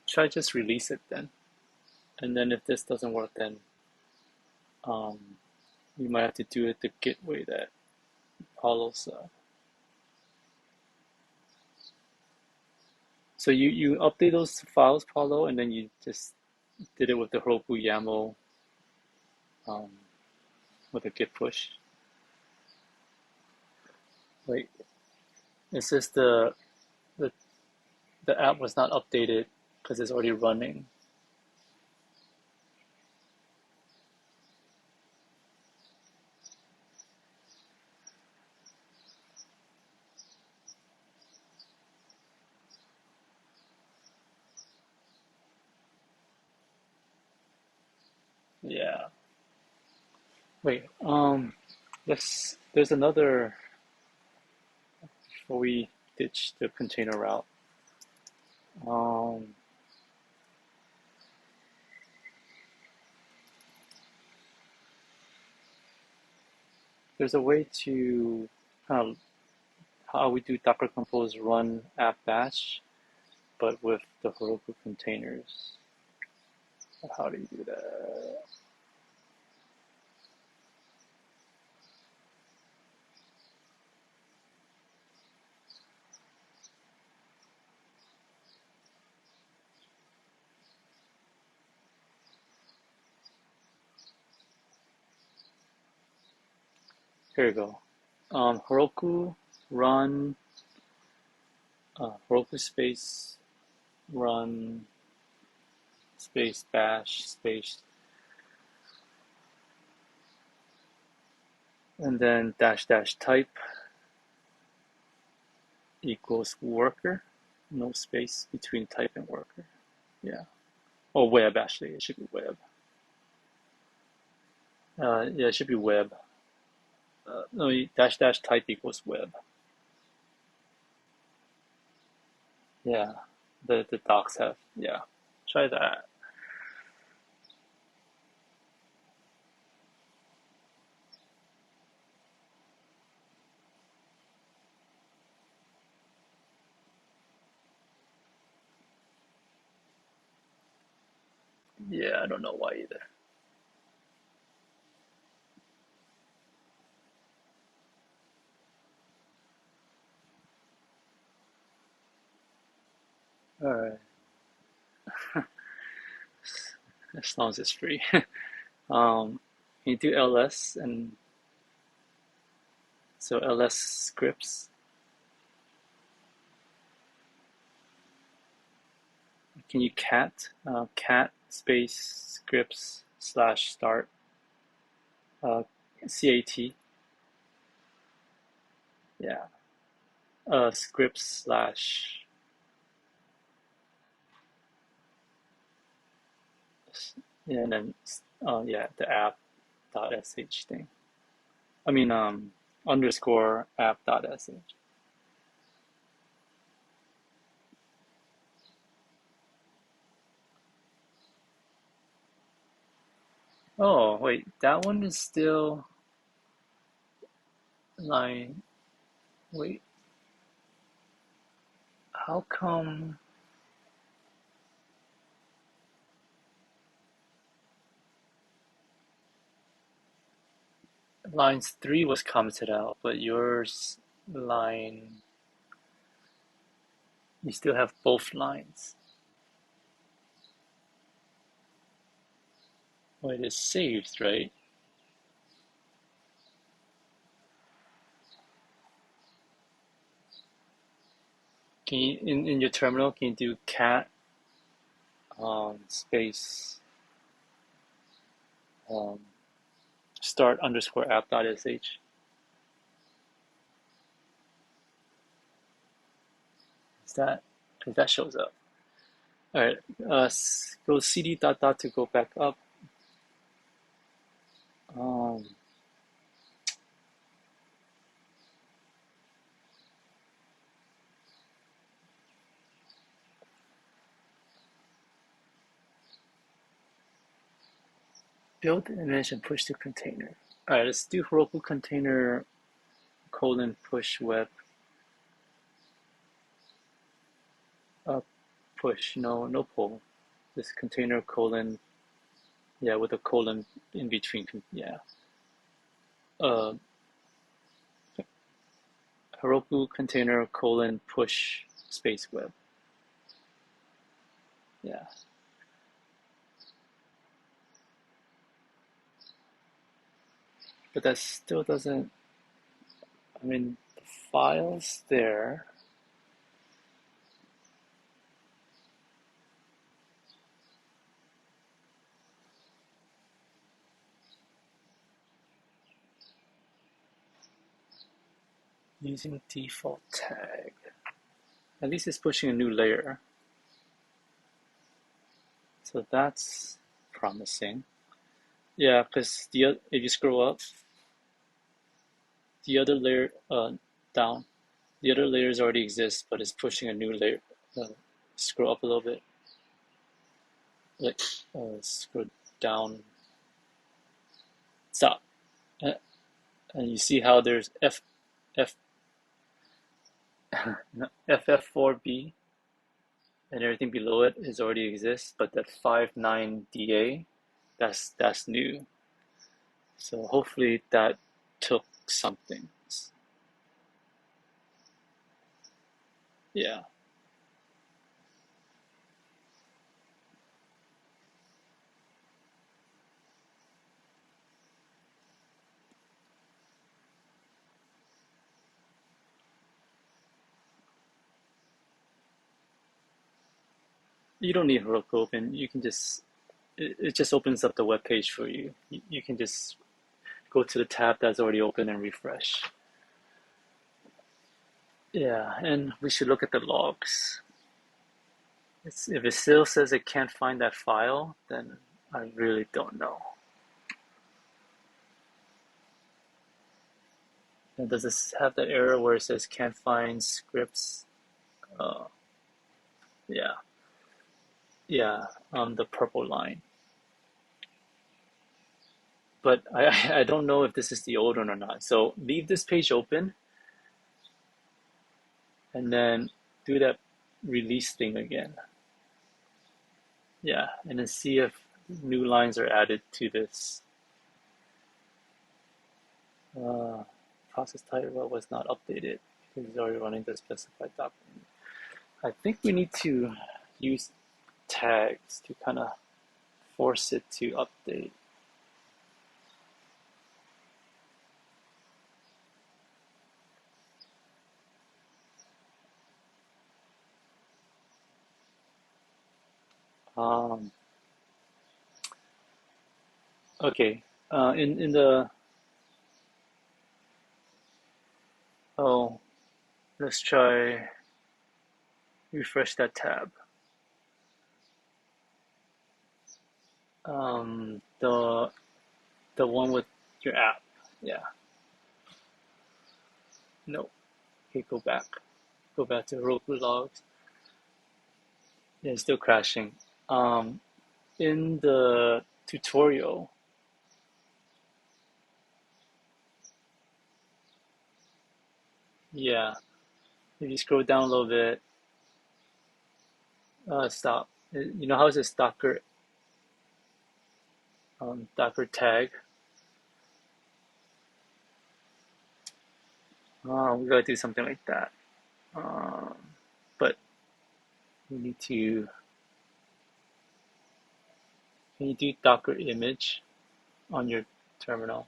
Try just release it then. And then if this doesn't work, then um, you might have to do it the Git way that Paulo's. So you update those files, Paulo, and then you just did it with the Heroku YAML um, with a Git push. Wait, it says the the app was not updated because it's already running. Yeah. Wait. There's another before we ditch the container route. Um, there's a way to kind of how we do Docker Compose run app batch, but with the Heroku containers. How do you do that? Here we go. Heroku run Heroku space run space bash space and then dash dash type equals worker. No space between type and worker. Yeah. Or web actually. It should be web. Yeah, it should be web. No, dash dash type equals web. Yeah. The docs have. Yeah. Try that. Yeah, I don't know why either. All right. As long as it's free. You do ls and so ls scripts. Can you cat space scripts slash start cat? Yeah. Scripts slash yeah, and then yeah, the app dot sh thing. I mean underscore app dot sh. Oh wait, that one is still line. Wait, how come lines 3 was commented out, but yours line you still have both lines. Well, it is saved, right? Can you in your terminal can you do cat space um, start underscore app dot sh? Is that because that shows up? All right, go cd dot dot to go back up. Um, Build the image and push to container. All right, let's do Heroku container colon push web push. No pull. This container colon, yeah, with a colon in between. Yeah. Uh, Heroku container colon push space web. Yeah. But that still doesn't, I mean, the file's there. Using default tag. At least it's pushing a new layer. So that's promising. Yeah, because if you scroll up, the other layer down, the other layers already exist, but it's pushing a new layer. Scroll up a little bit, like scroll down. Stop, uh, and you see how there's F FF4B and everything below it is already exists, but that 59DA, that's new. So hopefully that took something. Yeah. You don't need Heroku open. You can just it just opens up the web page for you. You can just go to the tab that's already open and refresh. Yeah, and we should look at the logs. If it still says it can't find that file, then I really don't know. And does this have that error where it says can't find scripts? Uh, yeah, yeah, on the purple line. But I don't know if this is the old one or not. So leave this page open and then do that release thing again. Yeah, and then see if new lines are added to this. Uh, Process title was not updated because it's already running the specified document. I think we need to use tags to kind of force it to update. Um, okay, in the oh, let's try refresh that tab. The one with your app. Yeah. No. Okay, go back. Go back to Heroku logs. Yeah, it's still crashing. Um, in the tutorial, yeah, if you scroll down a little bit, stop. You know how it says Docker tag? We gotta do something like that. Um, but we need to, can you do Docker image on your terminal?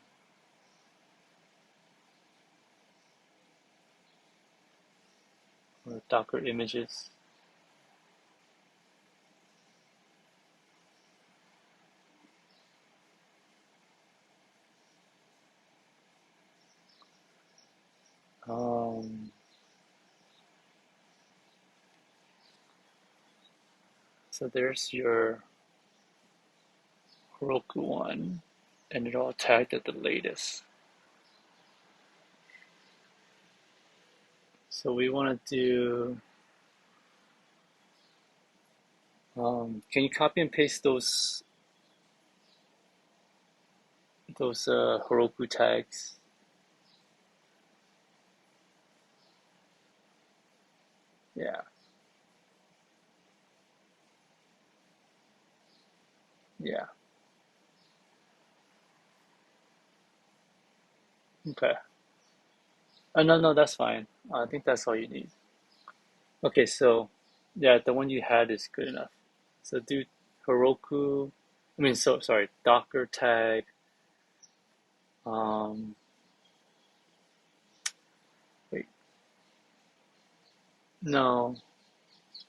Or Docker images? Um, so there's your Heroku one, and it all tagged at the latest. So we want to do, can you copy and paste those those Heroku tags. Yeah, yeah. Okay. No, no, that's fine. I think that's all you need. Okay, so yeah, the one you had is good enough. So do Heroku, so sorry, Docker tag, um, wait, no,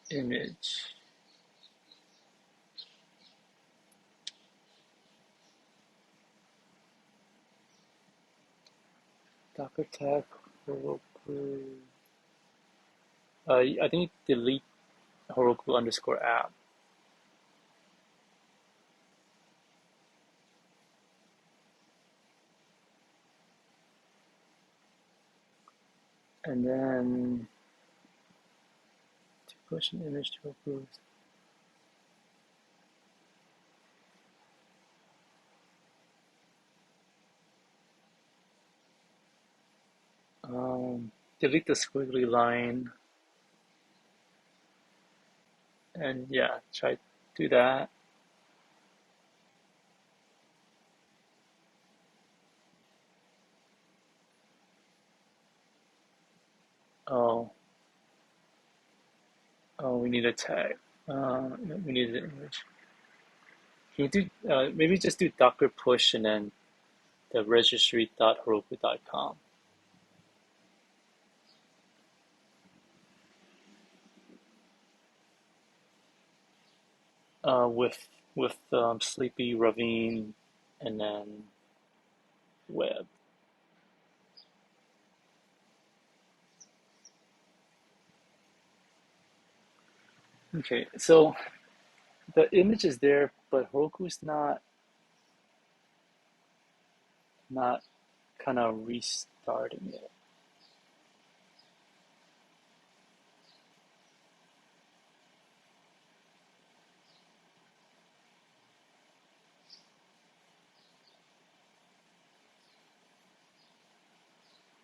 image, Docker tag, Heroku. I think delete Heroku underscore app, and then to push an image to Heroku. Delete the squiggly line, and yeah, try do that. Oh, oh, we need a tag. We need an image. Can you do maybe just do Docker push and then the registry.heroku.com with Sleepy Ravine and then web. Okay, so the image is there, but Heroku's not kind of restarting it.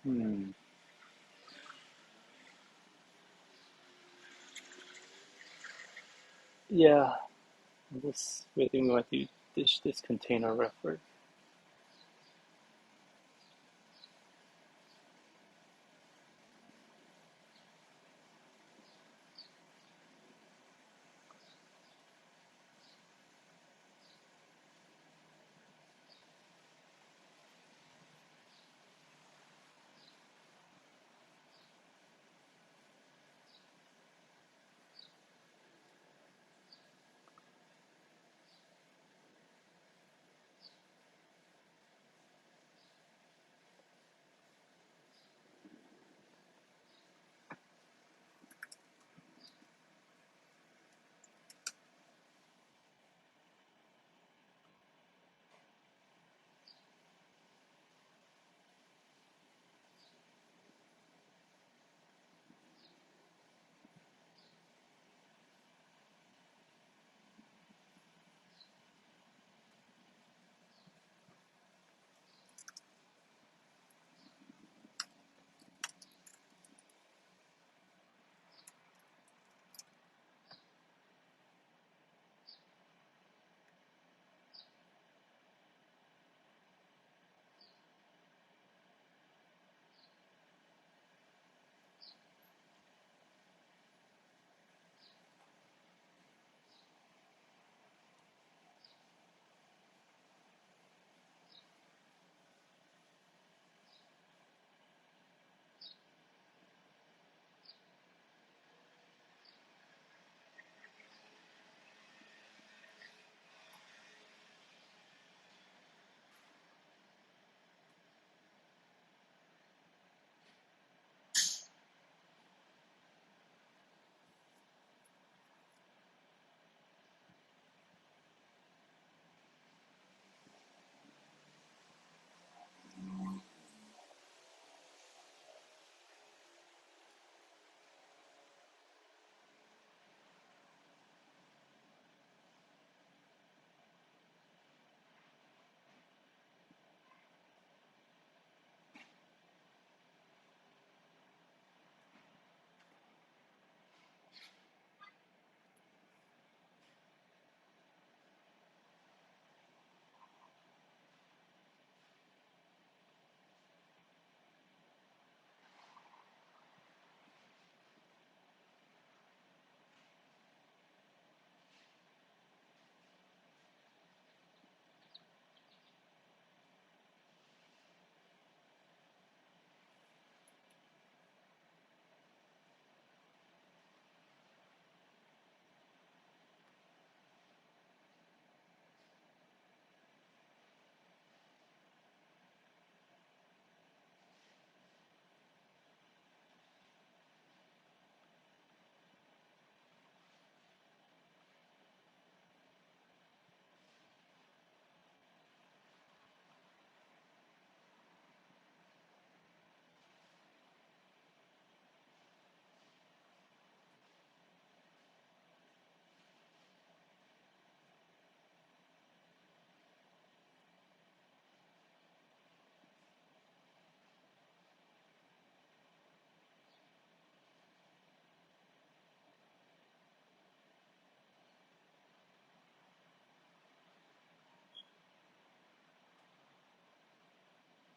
Hmm. Yeah, this we think we might do this container reference.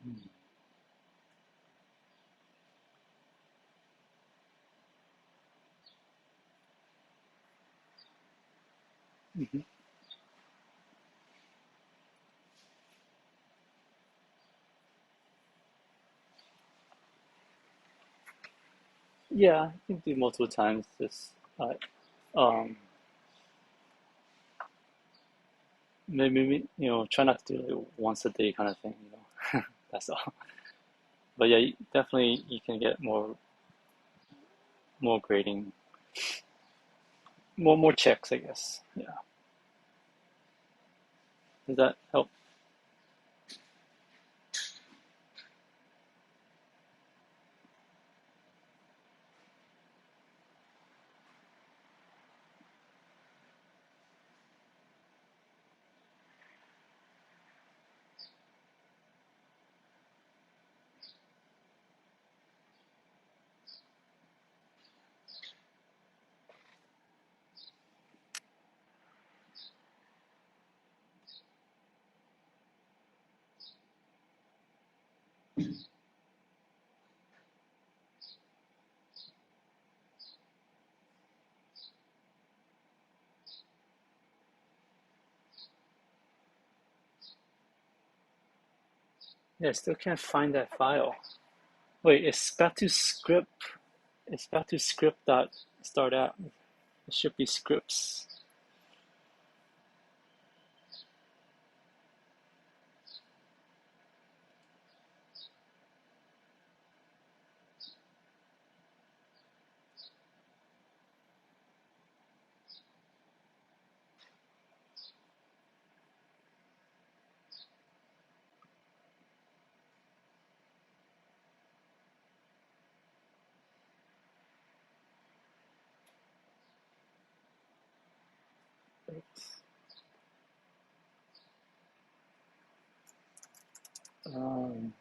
Mm. Mhm. Yeah, you can do multiple times. Just um, maybe try not to do like once a day kind of thing. That's all. But yeah, definitely you can get more grading, more checks, I guess. Yeah. Does that help? Yeah, I still can't find that file. Wait, it's got to script. It's got to script dot start out. It should be scripts. Um,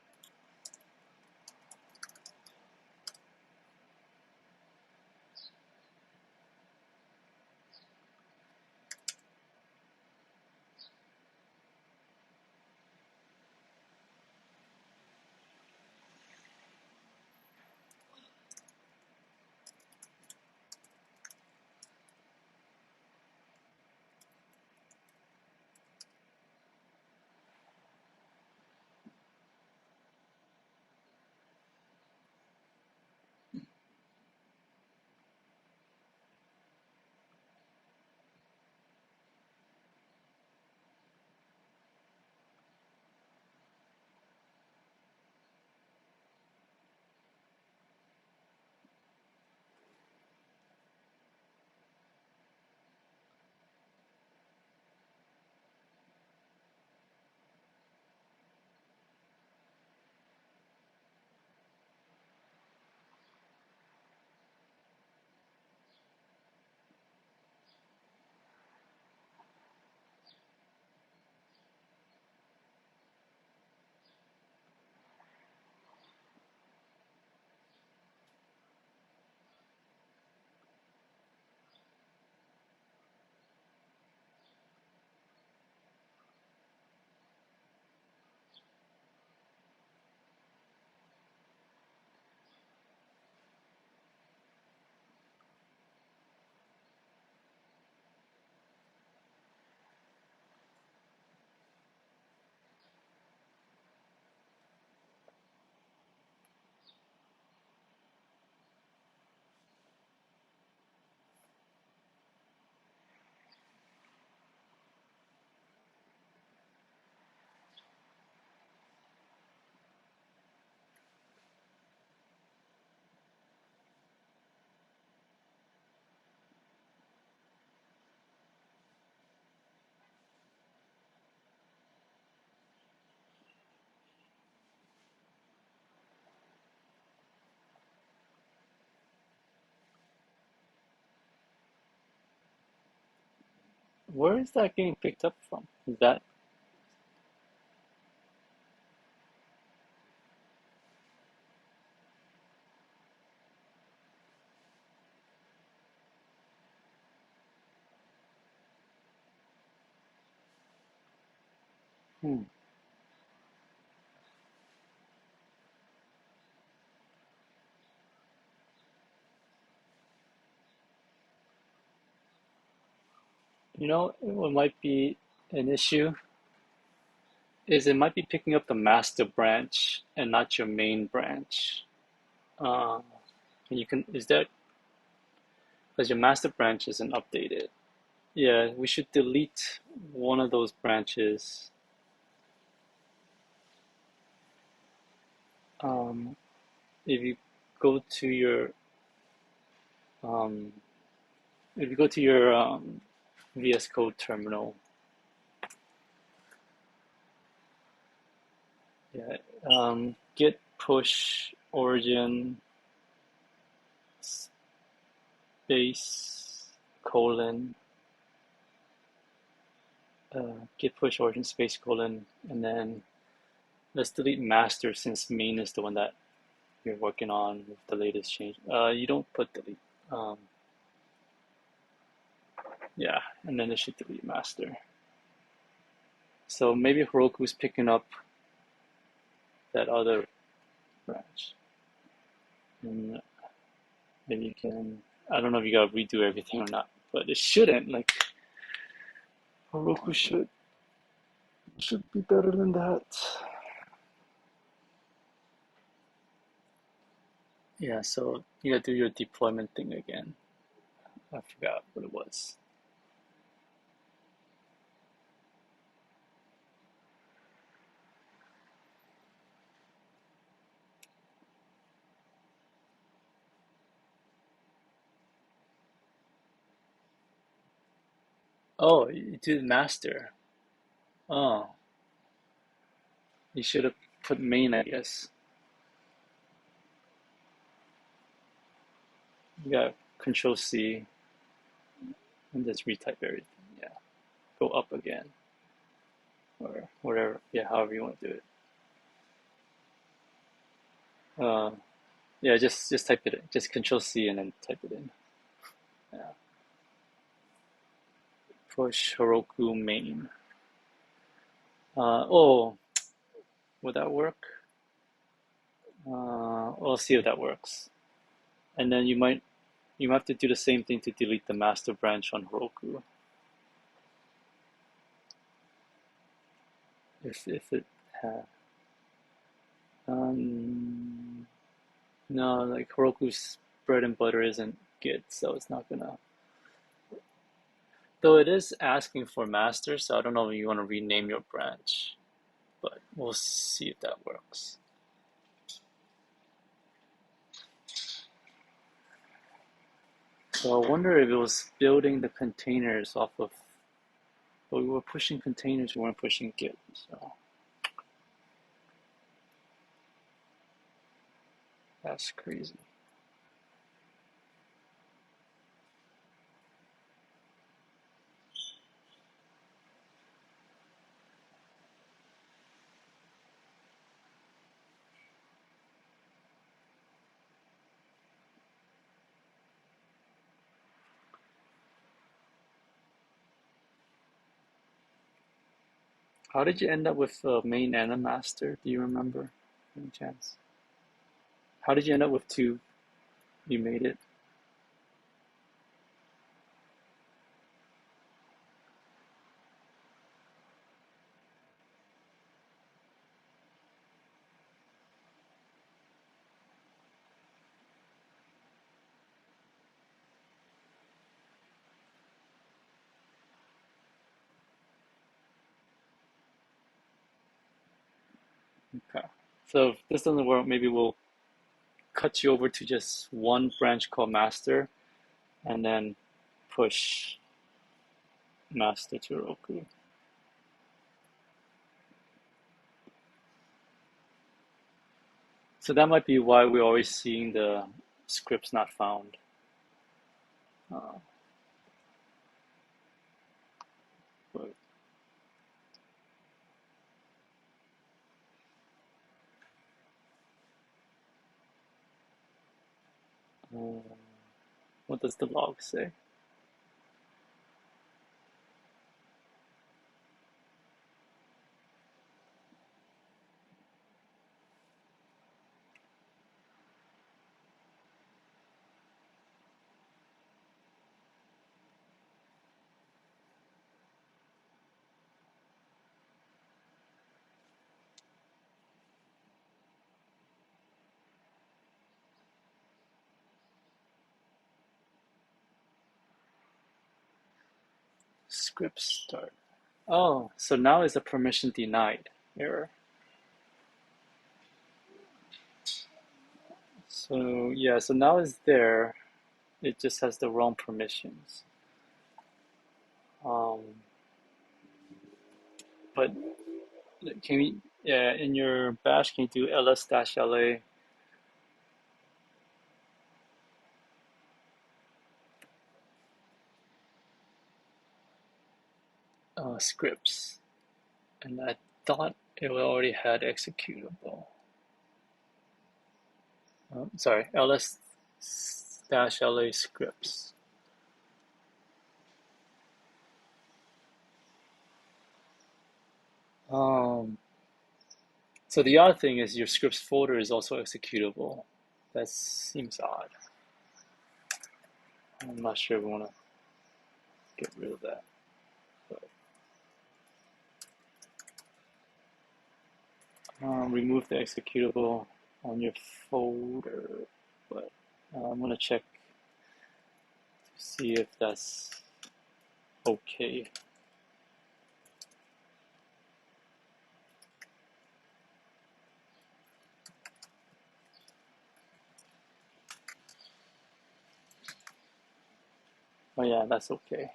where is that getting picked up from? Is that hmm, You know, what might be an issue is it might be picking up the master branch and not your main branch. Uh, and you can, is that because your master branch isn't updated? Yeah, we should delete one of those branches. Um, if you go to your um, if you go to your VS Code terminal, yeah, git push origin space colon git push origin space colon, and then let's delete master since main is the one that you're working on with the latest change. You don't put delete. Um, yeah, and then it should delete master. So maybe Heroku is picking up that other branch. And maybe you can, I don't know if you gotta redo everything or not, but it shouldn't. Like Heroku should be better than that. Yeah, so you gotta do your deployment thing again. I forgot what it was. Oh, you did master. Oh, you should have put main, I guess. You got Control C and just retype everything. Yeah, go up again or whatever. Yeah, however you want to do it. Uh, yeah, just type it in. Just Control C and then type it in. Yeah, push Heroku main. Oh, would that work? We'll see if that works. And then you might have to do the same thing to delete the master branch on Heroku. If it had um no, like Heroku's bread and butter isn't Git, so it's not gonna. Though it is asking for master, so I don't know if you want to rename your branch, but we'll see if that works. So I wonder if it was building the containers off of. But we were pushing containers, we weren't pushing Git, so that's crazy. How did you end up with main and a master? Do you remember? Any chance? How did you end up with two? You made it. Okay. So if this doesn't work, maybe we'll cut you over to just one branch called master, and then push master to Roku. So that might be why we're always seeing the scripts not found. Uh, but, uh, what does the log say? Script start. Oh, so now is a permission denied error. So yeah, so now it's there. It just has the wrong permissions. Um, but can we, yeah, in your bash, can you do ls-la scripts? And I thought it already had executable. Sorry, ls-la scripts. So the odd thing is your scripts folder is also executable. That seems odd. I'm not sure we want to get rid of that. But, remove the executable on your folder. But I'm going to check to see if that's okay. Oh yeah, that's okay.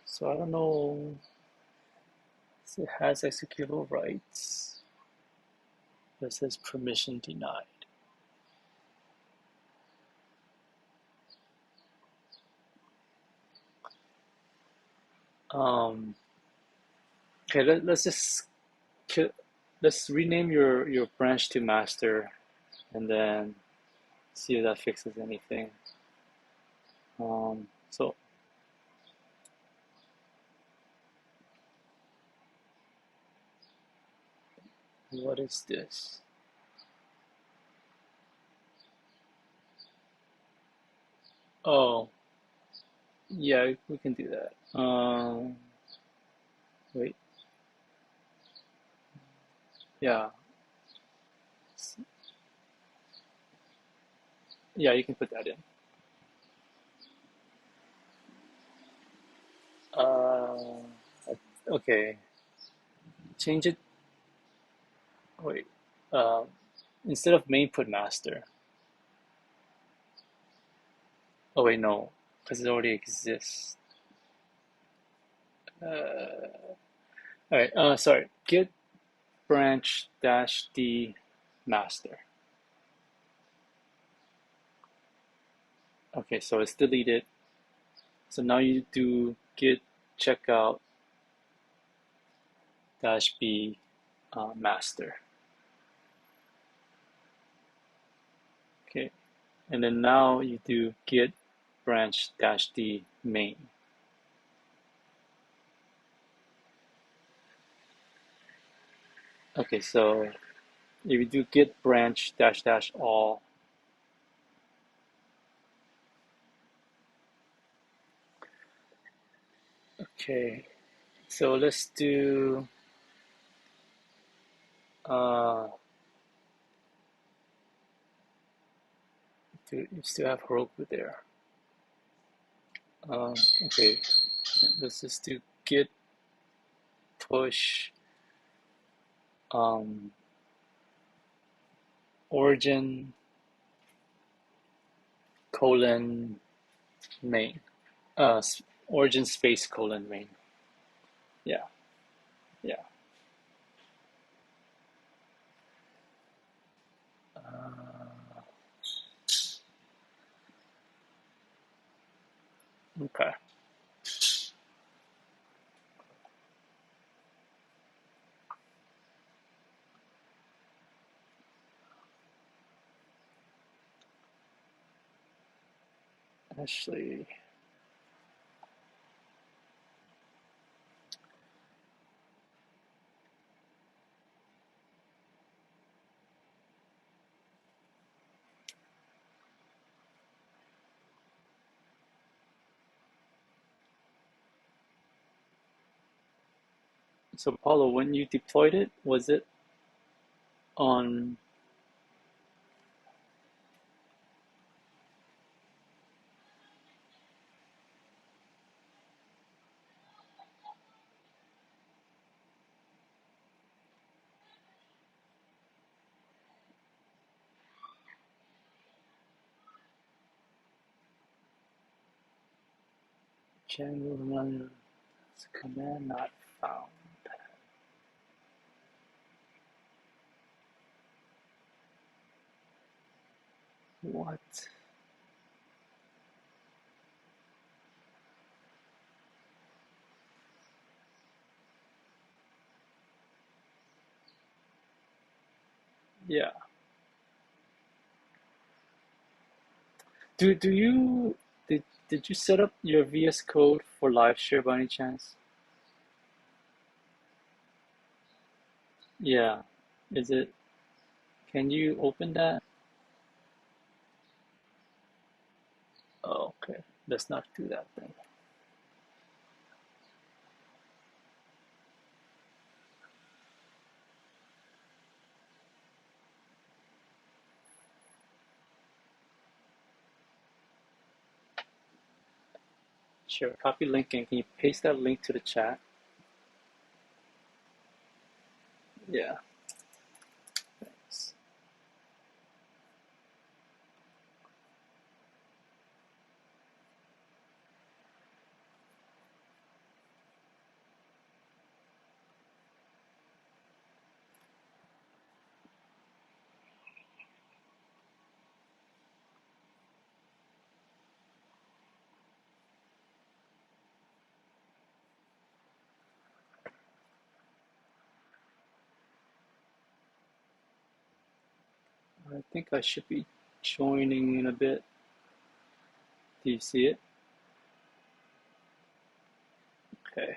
So I don't know. So it has executable rights. It says permission denied. Okay, let's rename your branch to master, and then see if that fixes anything. So what is this? Oh, yeah, we can do that. Wait, yeah, yeah, you can put that in. Uh, okay, change it. Wait, uh, instead of main, put master. Oh wait, no, because it already exists. All right, sorry, git branch dash d master. Okay, so it's deleted. So now you do git checkout dash b master. Okay, and then now you do git branch dash d main. Okay, so if you do git branch dash dash all, okay, so let's do you still have Heroku there. Okay, let's just do git push origin colon main. Origin space colon main. Yeah, yeah. Okay. Actually, so Paulo, when you deployed it, was it on? General command not found. What? Yeah. Do you did you set up your VS Code for live share by any chance? Yeah. Is it? Can you open that? Oh, okay. Let's not do that then. Sure. Copy link and can you paste that link to the chat? Yeah. Thanks. I think I should be joining in a bit. Do you see it? Okay.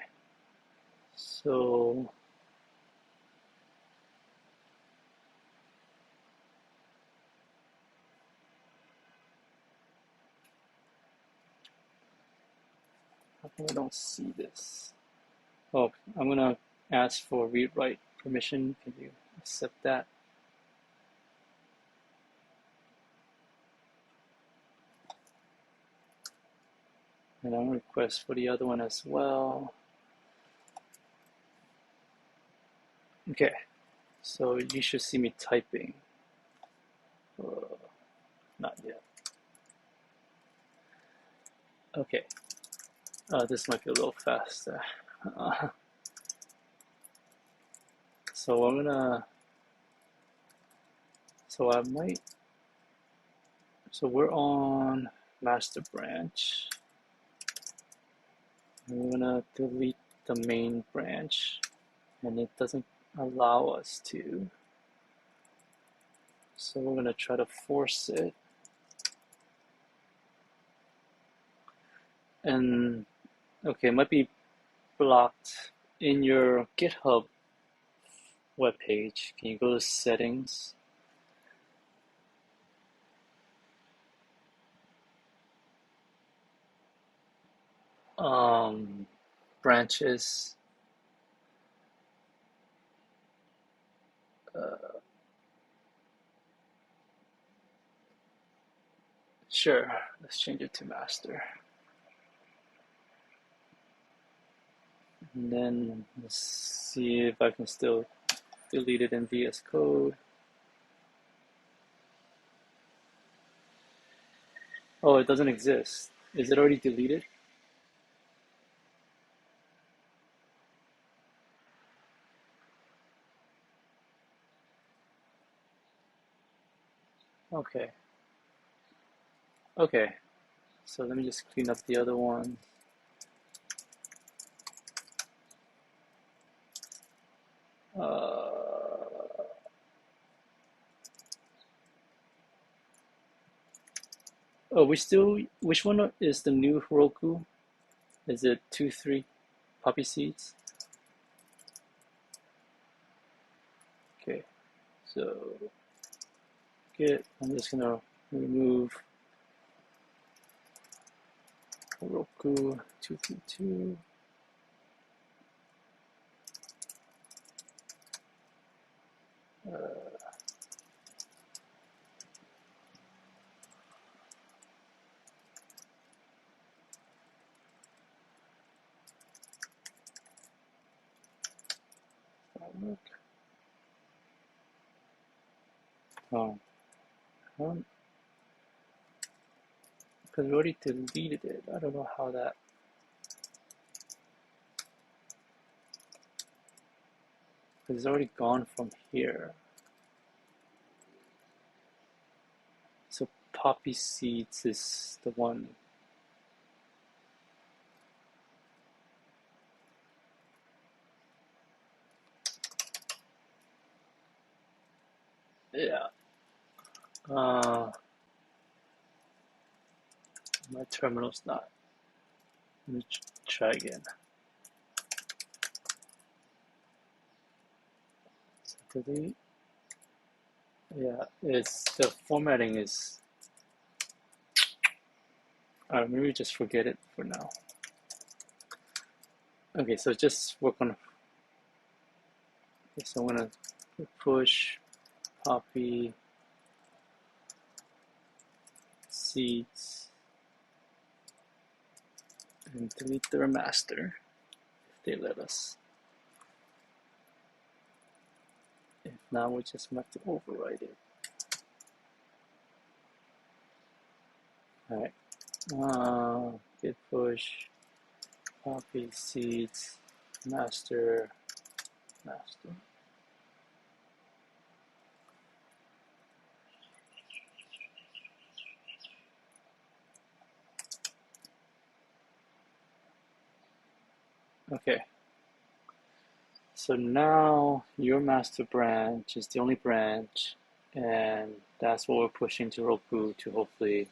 So how come I don't see this? Oh, I'm gonna ask for read write permission. Can you accept that? And I'm gonna request for the other one as well. Okay, so you should see me typing. Not yet. Okay, this might be a little faster. So I'm gonna, so I might, so we're on master branch. I'm gonna delete the main branch and it doesn't allow us to. So we're gonna try to force it. And okay, it might be blocked in your GitHub webpage. Can you go to settings? Branches. Sure, let's change it to master. And then let's see if I can still delete it in VS Code. Oh, it doesn't exist. Is it already deleted? Okay. Okay. So let me just clean up the other one. Oh, which one is the new Heroku? Is it 2.3 poppy seeds? Okay, so I'm just gonna remove Heroku 2.2. Oh, because we already deleted it. I don't know how that. because it's already gone from here. So poppy seeds is the one. Yeah. My terminal's not. Let me try again. So delete. Yeah, it's the formatting is. Alright, maybe just forget it for now. Okay, so just work on. Okay, so I'm gonna push poppy seeds and delete their master if they let us. If not, we just have to override it. Alright, git push poppy seeds master. Okay, so now your master branch is the only branch, and that's what we're pushing to Heroku to hopefully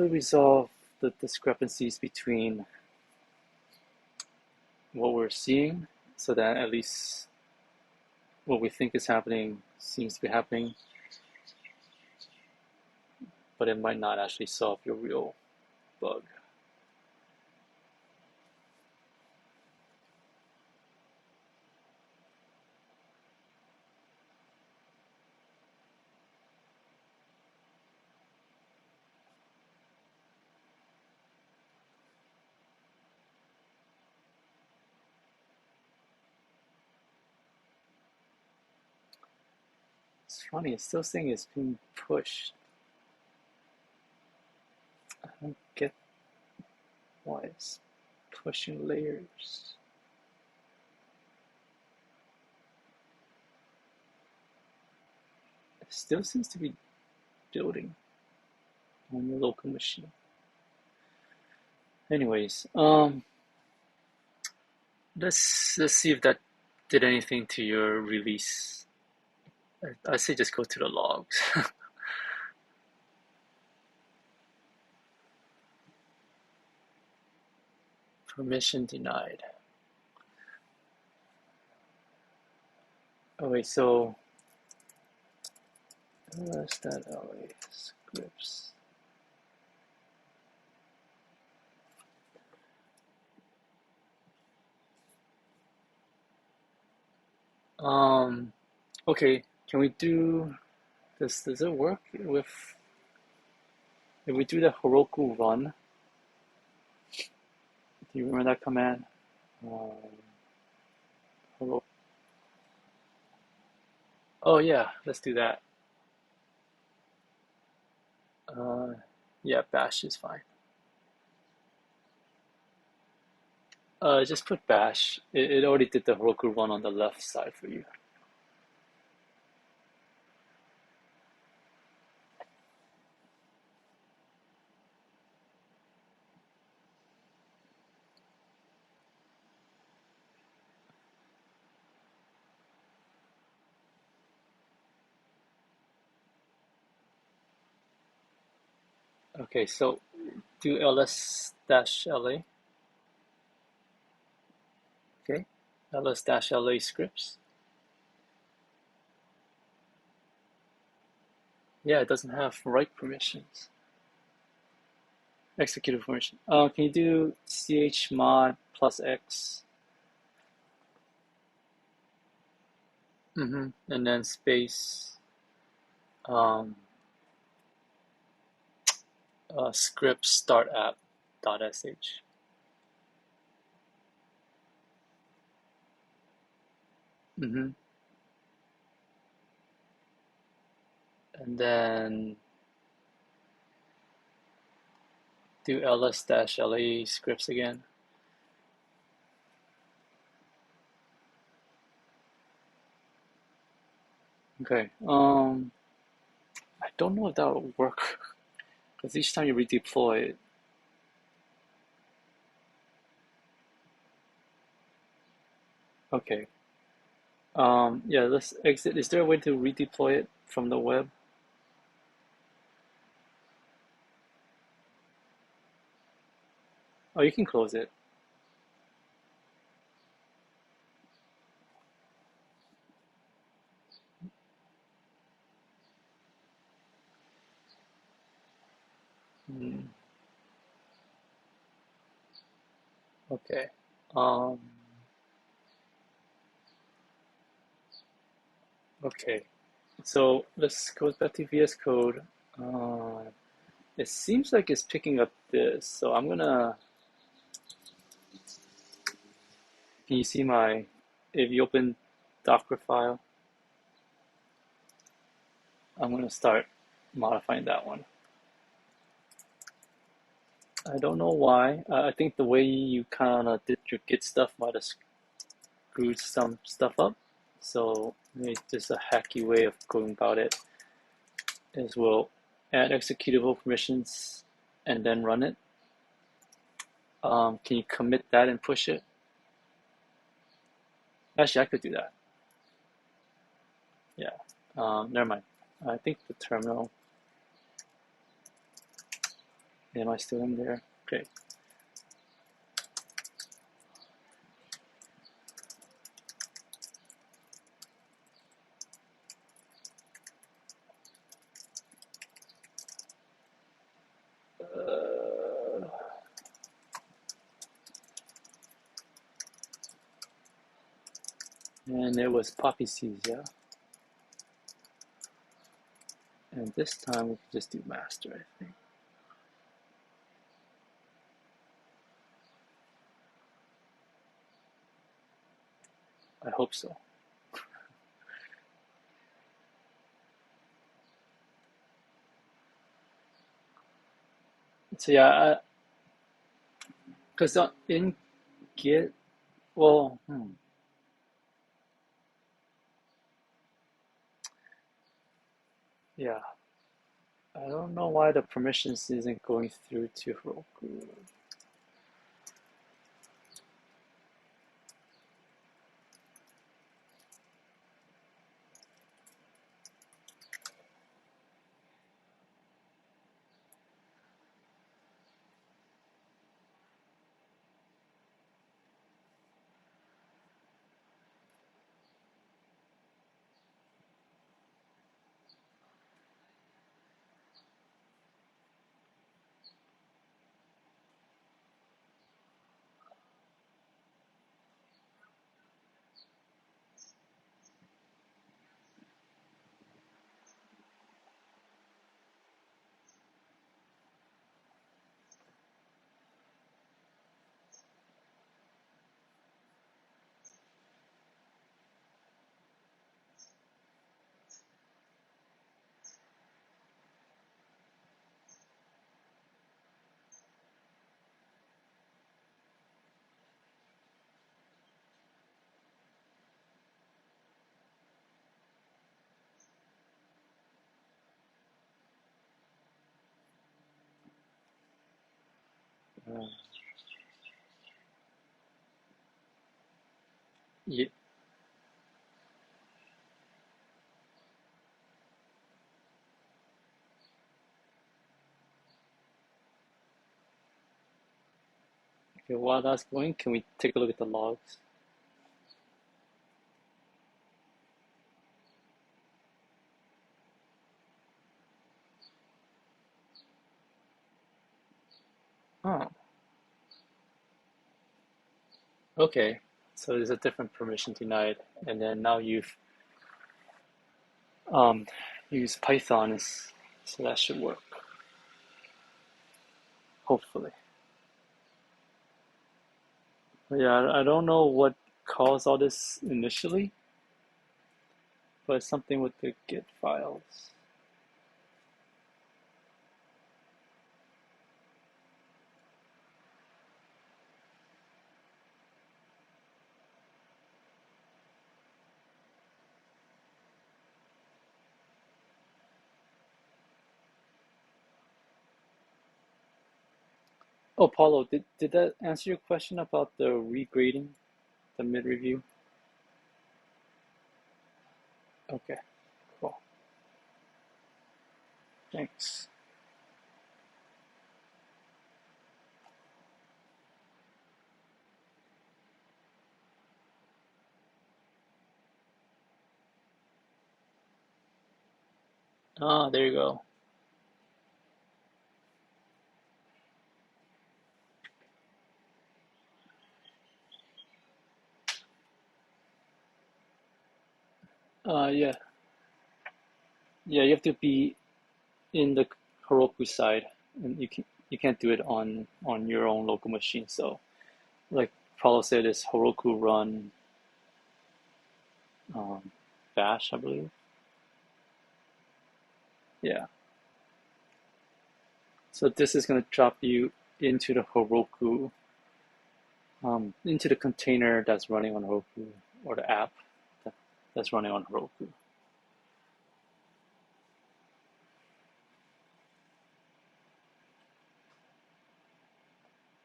resolve the discrepancies between what we're seeing, so that at least what we think is happening seems to be happening, but it might not actually solve your real bug. It's funny, it's still saying it's being pushed. I don't get why it's pushing layers. It still seems to be building on your local machine. Anyways, let's see if that did anything to your release. I say just go to the logs. Permission denied. Oh wait, so where's that LA scripts? Okay, can we do this? Does it work with if we do the Heroku run? Do you remember that command? Heroku. Oh yeah, let's do that. Yeah, bash is fine. Just put bash. It already did the Heroku run on the left side for you. Okay, so do ls-la. Okay, ls-la scripts. Yeah, it doesn't have write permissions. Executive permission. Can you do chmod +x? And then space script start app.sh. And then do ls-la scripts again. Okay. I don't know if that will work because each time you redeploy it. Okay. Yeah, let's exit. Is there a way to redeploy it from the web? Oh, you can close it. Hmm. Okay. Um, okay. So let's go back to VS Code. Uh, it seems like it's picking up this. So I'm gonna, can you see my, if you open Docker file, I'm gonna start modifying that one. I don't know why. I think the way you kind of did your Git stuff might have screwed some stuff up. So maybe just a hacky way of going about it is we'll add executable permissions and then run it. Can you commit that and push it? Actually, I could do that. Yeah. Never mind. I think the terminal. Am I still in there? Okay. Uh, and it was poppy seeds, yeah. And this time we can just do master, I think. I hope so. So yeah, because in Git, well, yeah, I don't know why the permissions isn't going through to Heroku. Uh, yeah, okay, while that's going, can we take a look at the logs? Oh, okay. So there's a different permission denied, and then now you've um, used Python, so that should work, hopefully. But yeah, I don't know what caused all this initially, but it's something with the Git files. Oh, Paulo, did that answer your question about the regrading, the mid review? Okay, cool. Thanks. Ah, there you go. Yeah, yeah. You have to be in the Heroku side, and you can't do it on your own local machine. So, like Paulo said, it's Heroku run um, bash, I believe. Yeah. So this is going to drop you into the Heroku, into the container that's running on Heroku, or the app that's running on Heroku.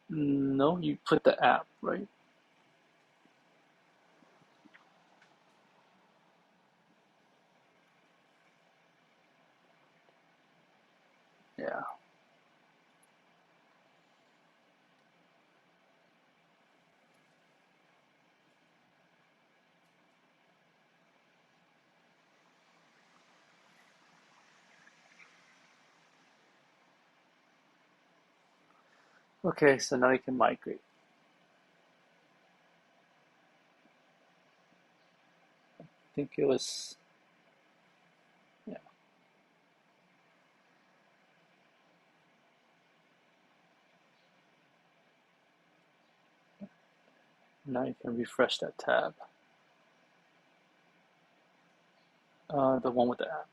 No, you put the app, right? Yeah. Okay, so now you can migrate. I think it was, yeah. Now you can refresh that tab. The one with the app.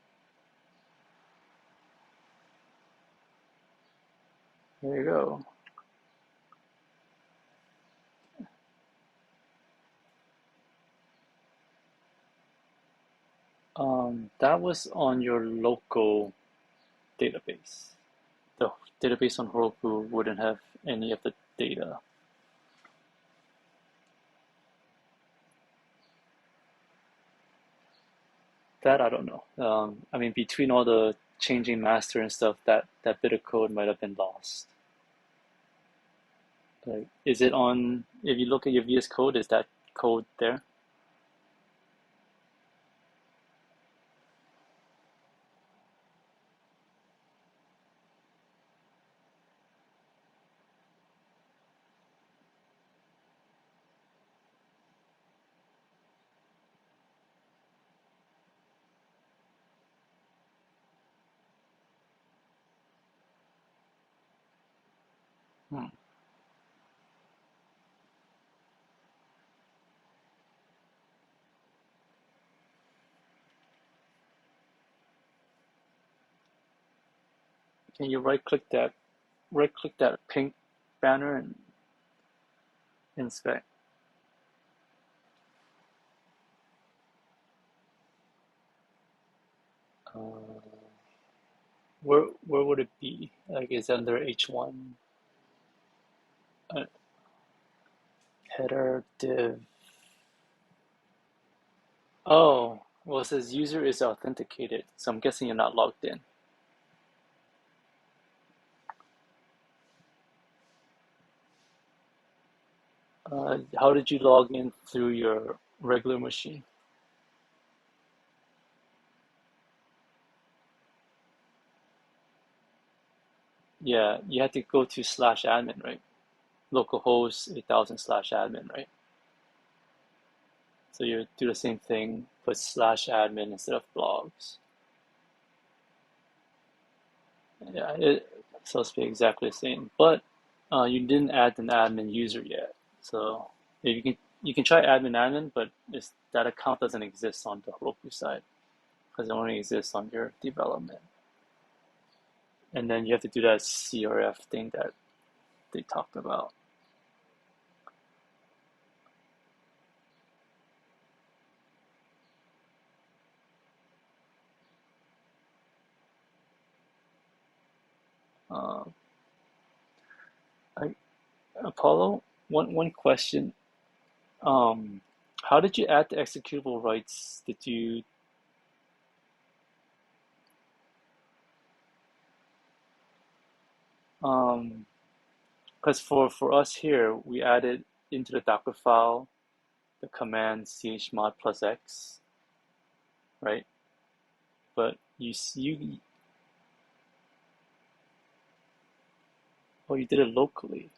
There you go. That was on your local database. The database on Heroku wouldn't have any of the data. That I don't know. I mean, between all the changing master and stuff, that bit of code might have been lost. Like, is it on? If you look at your VS Code, is that code there? Hmm. Can you right click that pink banner and inspect? Uh, where would it be? Like, is it under H1 uh, header div? Oh, well, it says user is authenticated, so I'm guessing you're not logged in. How did you log in through your regular machine? Yeah, you had to go to slash admin, right? Localhost 8000 slash admin, right? So you do the same thing, put slash admin instead of blogs. Yeah, it's supposed to be exactly the same, but you didn't add an admin user yet. So if you can try admin, but that account doesn't exist on the Heroku side because it only exists on your development. And then you have to do that CRF thing that they talked about. Uh, I, Apollo, one question. Um, how did you add the executable rights? Did you because for us here, we added into the Docker file the command chmod plus x, right? But you did it locally.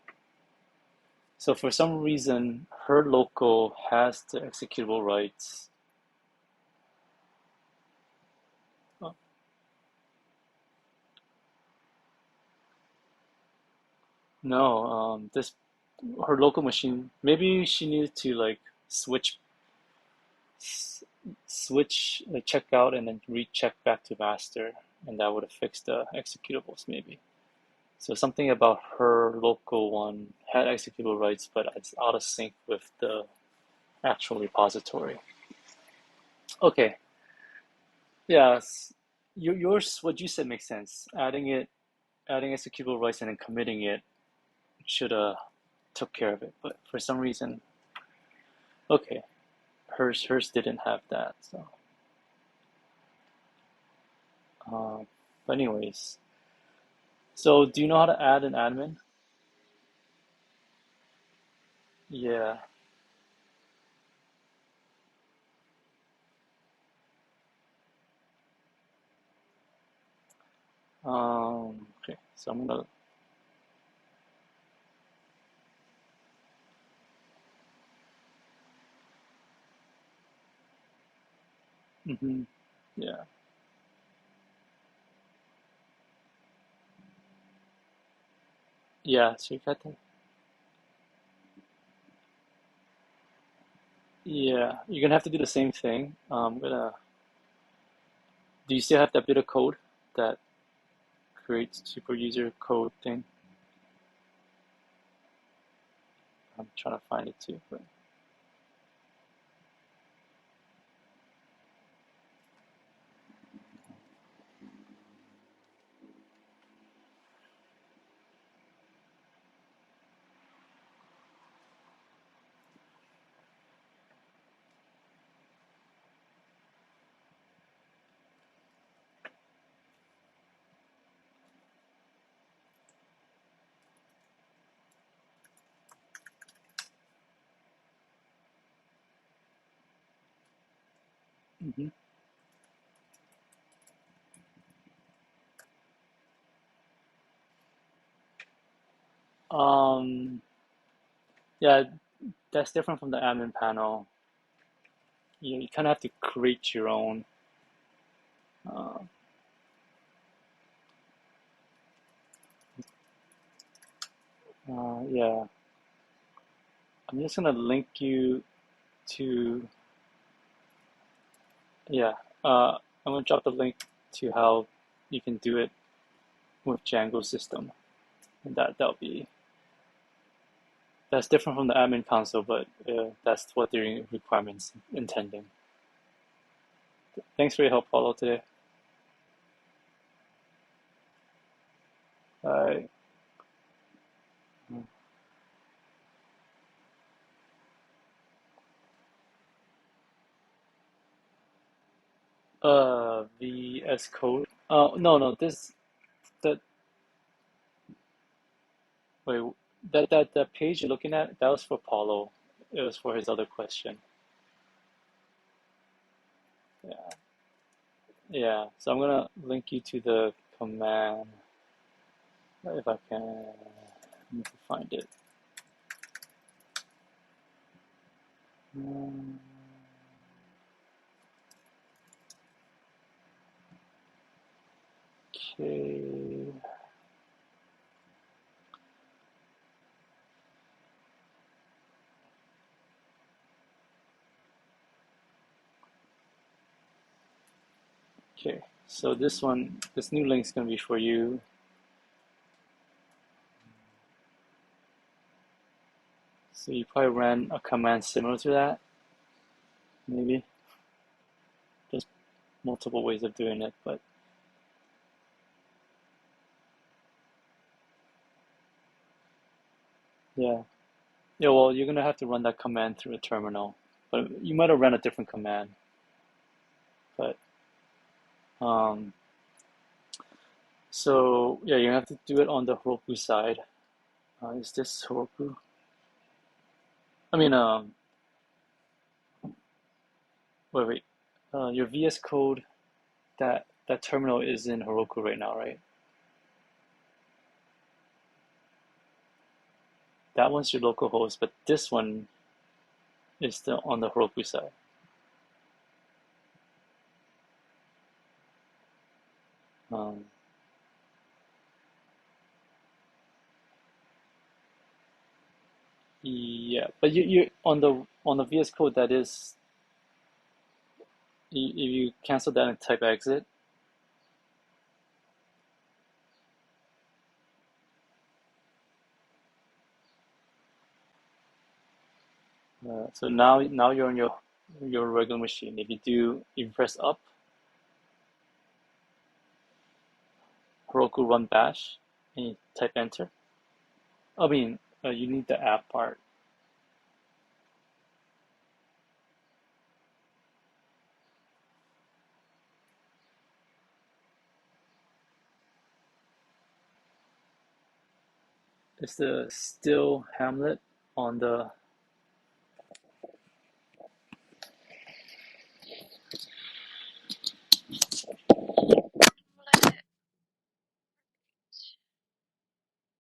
So for some reason, her local has the executable rights. Oh, no, this her local machine. Maybe she needed to like switch switch check out and then recheck back to master, and that would have fixed the executables maybe. So something about her local one had executable rights, but it's out of sync with the actual repository. Okay, yeah, yours, what you said makes sense. Adding executable rights and then committing it should have took care of it, but for some reason, okay, hers didn't have that. So, um, but anyways, so do you know how to add an admin? Yeah. Okay, so I'm gonna. Yeah. Yeah, so you got to. Yeah, you're gonna have to do the same thing. I'm gonna. Do you still have that bit of code that creates super user code thing? I'm trying to find it too, but. Mhm. Um, yeah, that's different from the admin panel. You kind of have to create your own. Uh, yeah, I'm just gonna link you to. Yeah, I'm gonna drop the link to how you can do it with Django system, and that'll be that's different from the admin console, but that's what the requirements intending. Thanks for your help, Paulo, today. Bye. VS Code. No, no, this that wait, that page you're looking at, that was for Paulo. It was for his other question. Yeah, yeah. So I'm gonna link you to the command if I can. Need to find it. Um, Okay. Okay. So this new link is gonna be for you. So you probably ran a command similar to that, maybe. There's multiple ways of doing it, but. Yeah. Yeah, well, you're gonna have to run that command through a terminal, but you might have run a different command. But um, so yeah, you have to do it on the Heroku side. Is this Heroku? I mean, wait. Your VS Code, that terminal is in Heroku right now, right? That one's your local host, but this one is still on the Heroku side. Um, yeah, but you on the VS Code that is, if you cancel that and type exit, so now you're on your regular machine. If you press up, Heroku run bash, and you type enter. I mean, you need the app part. It's the still Hamlet on the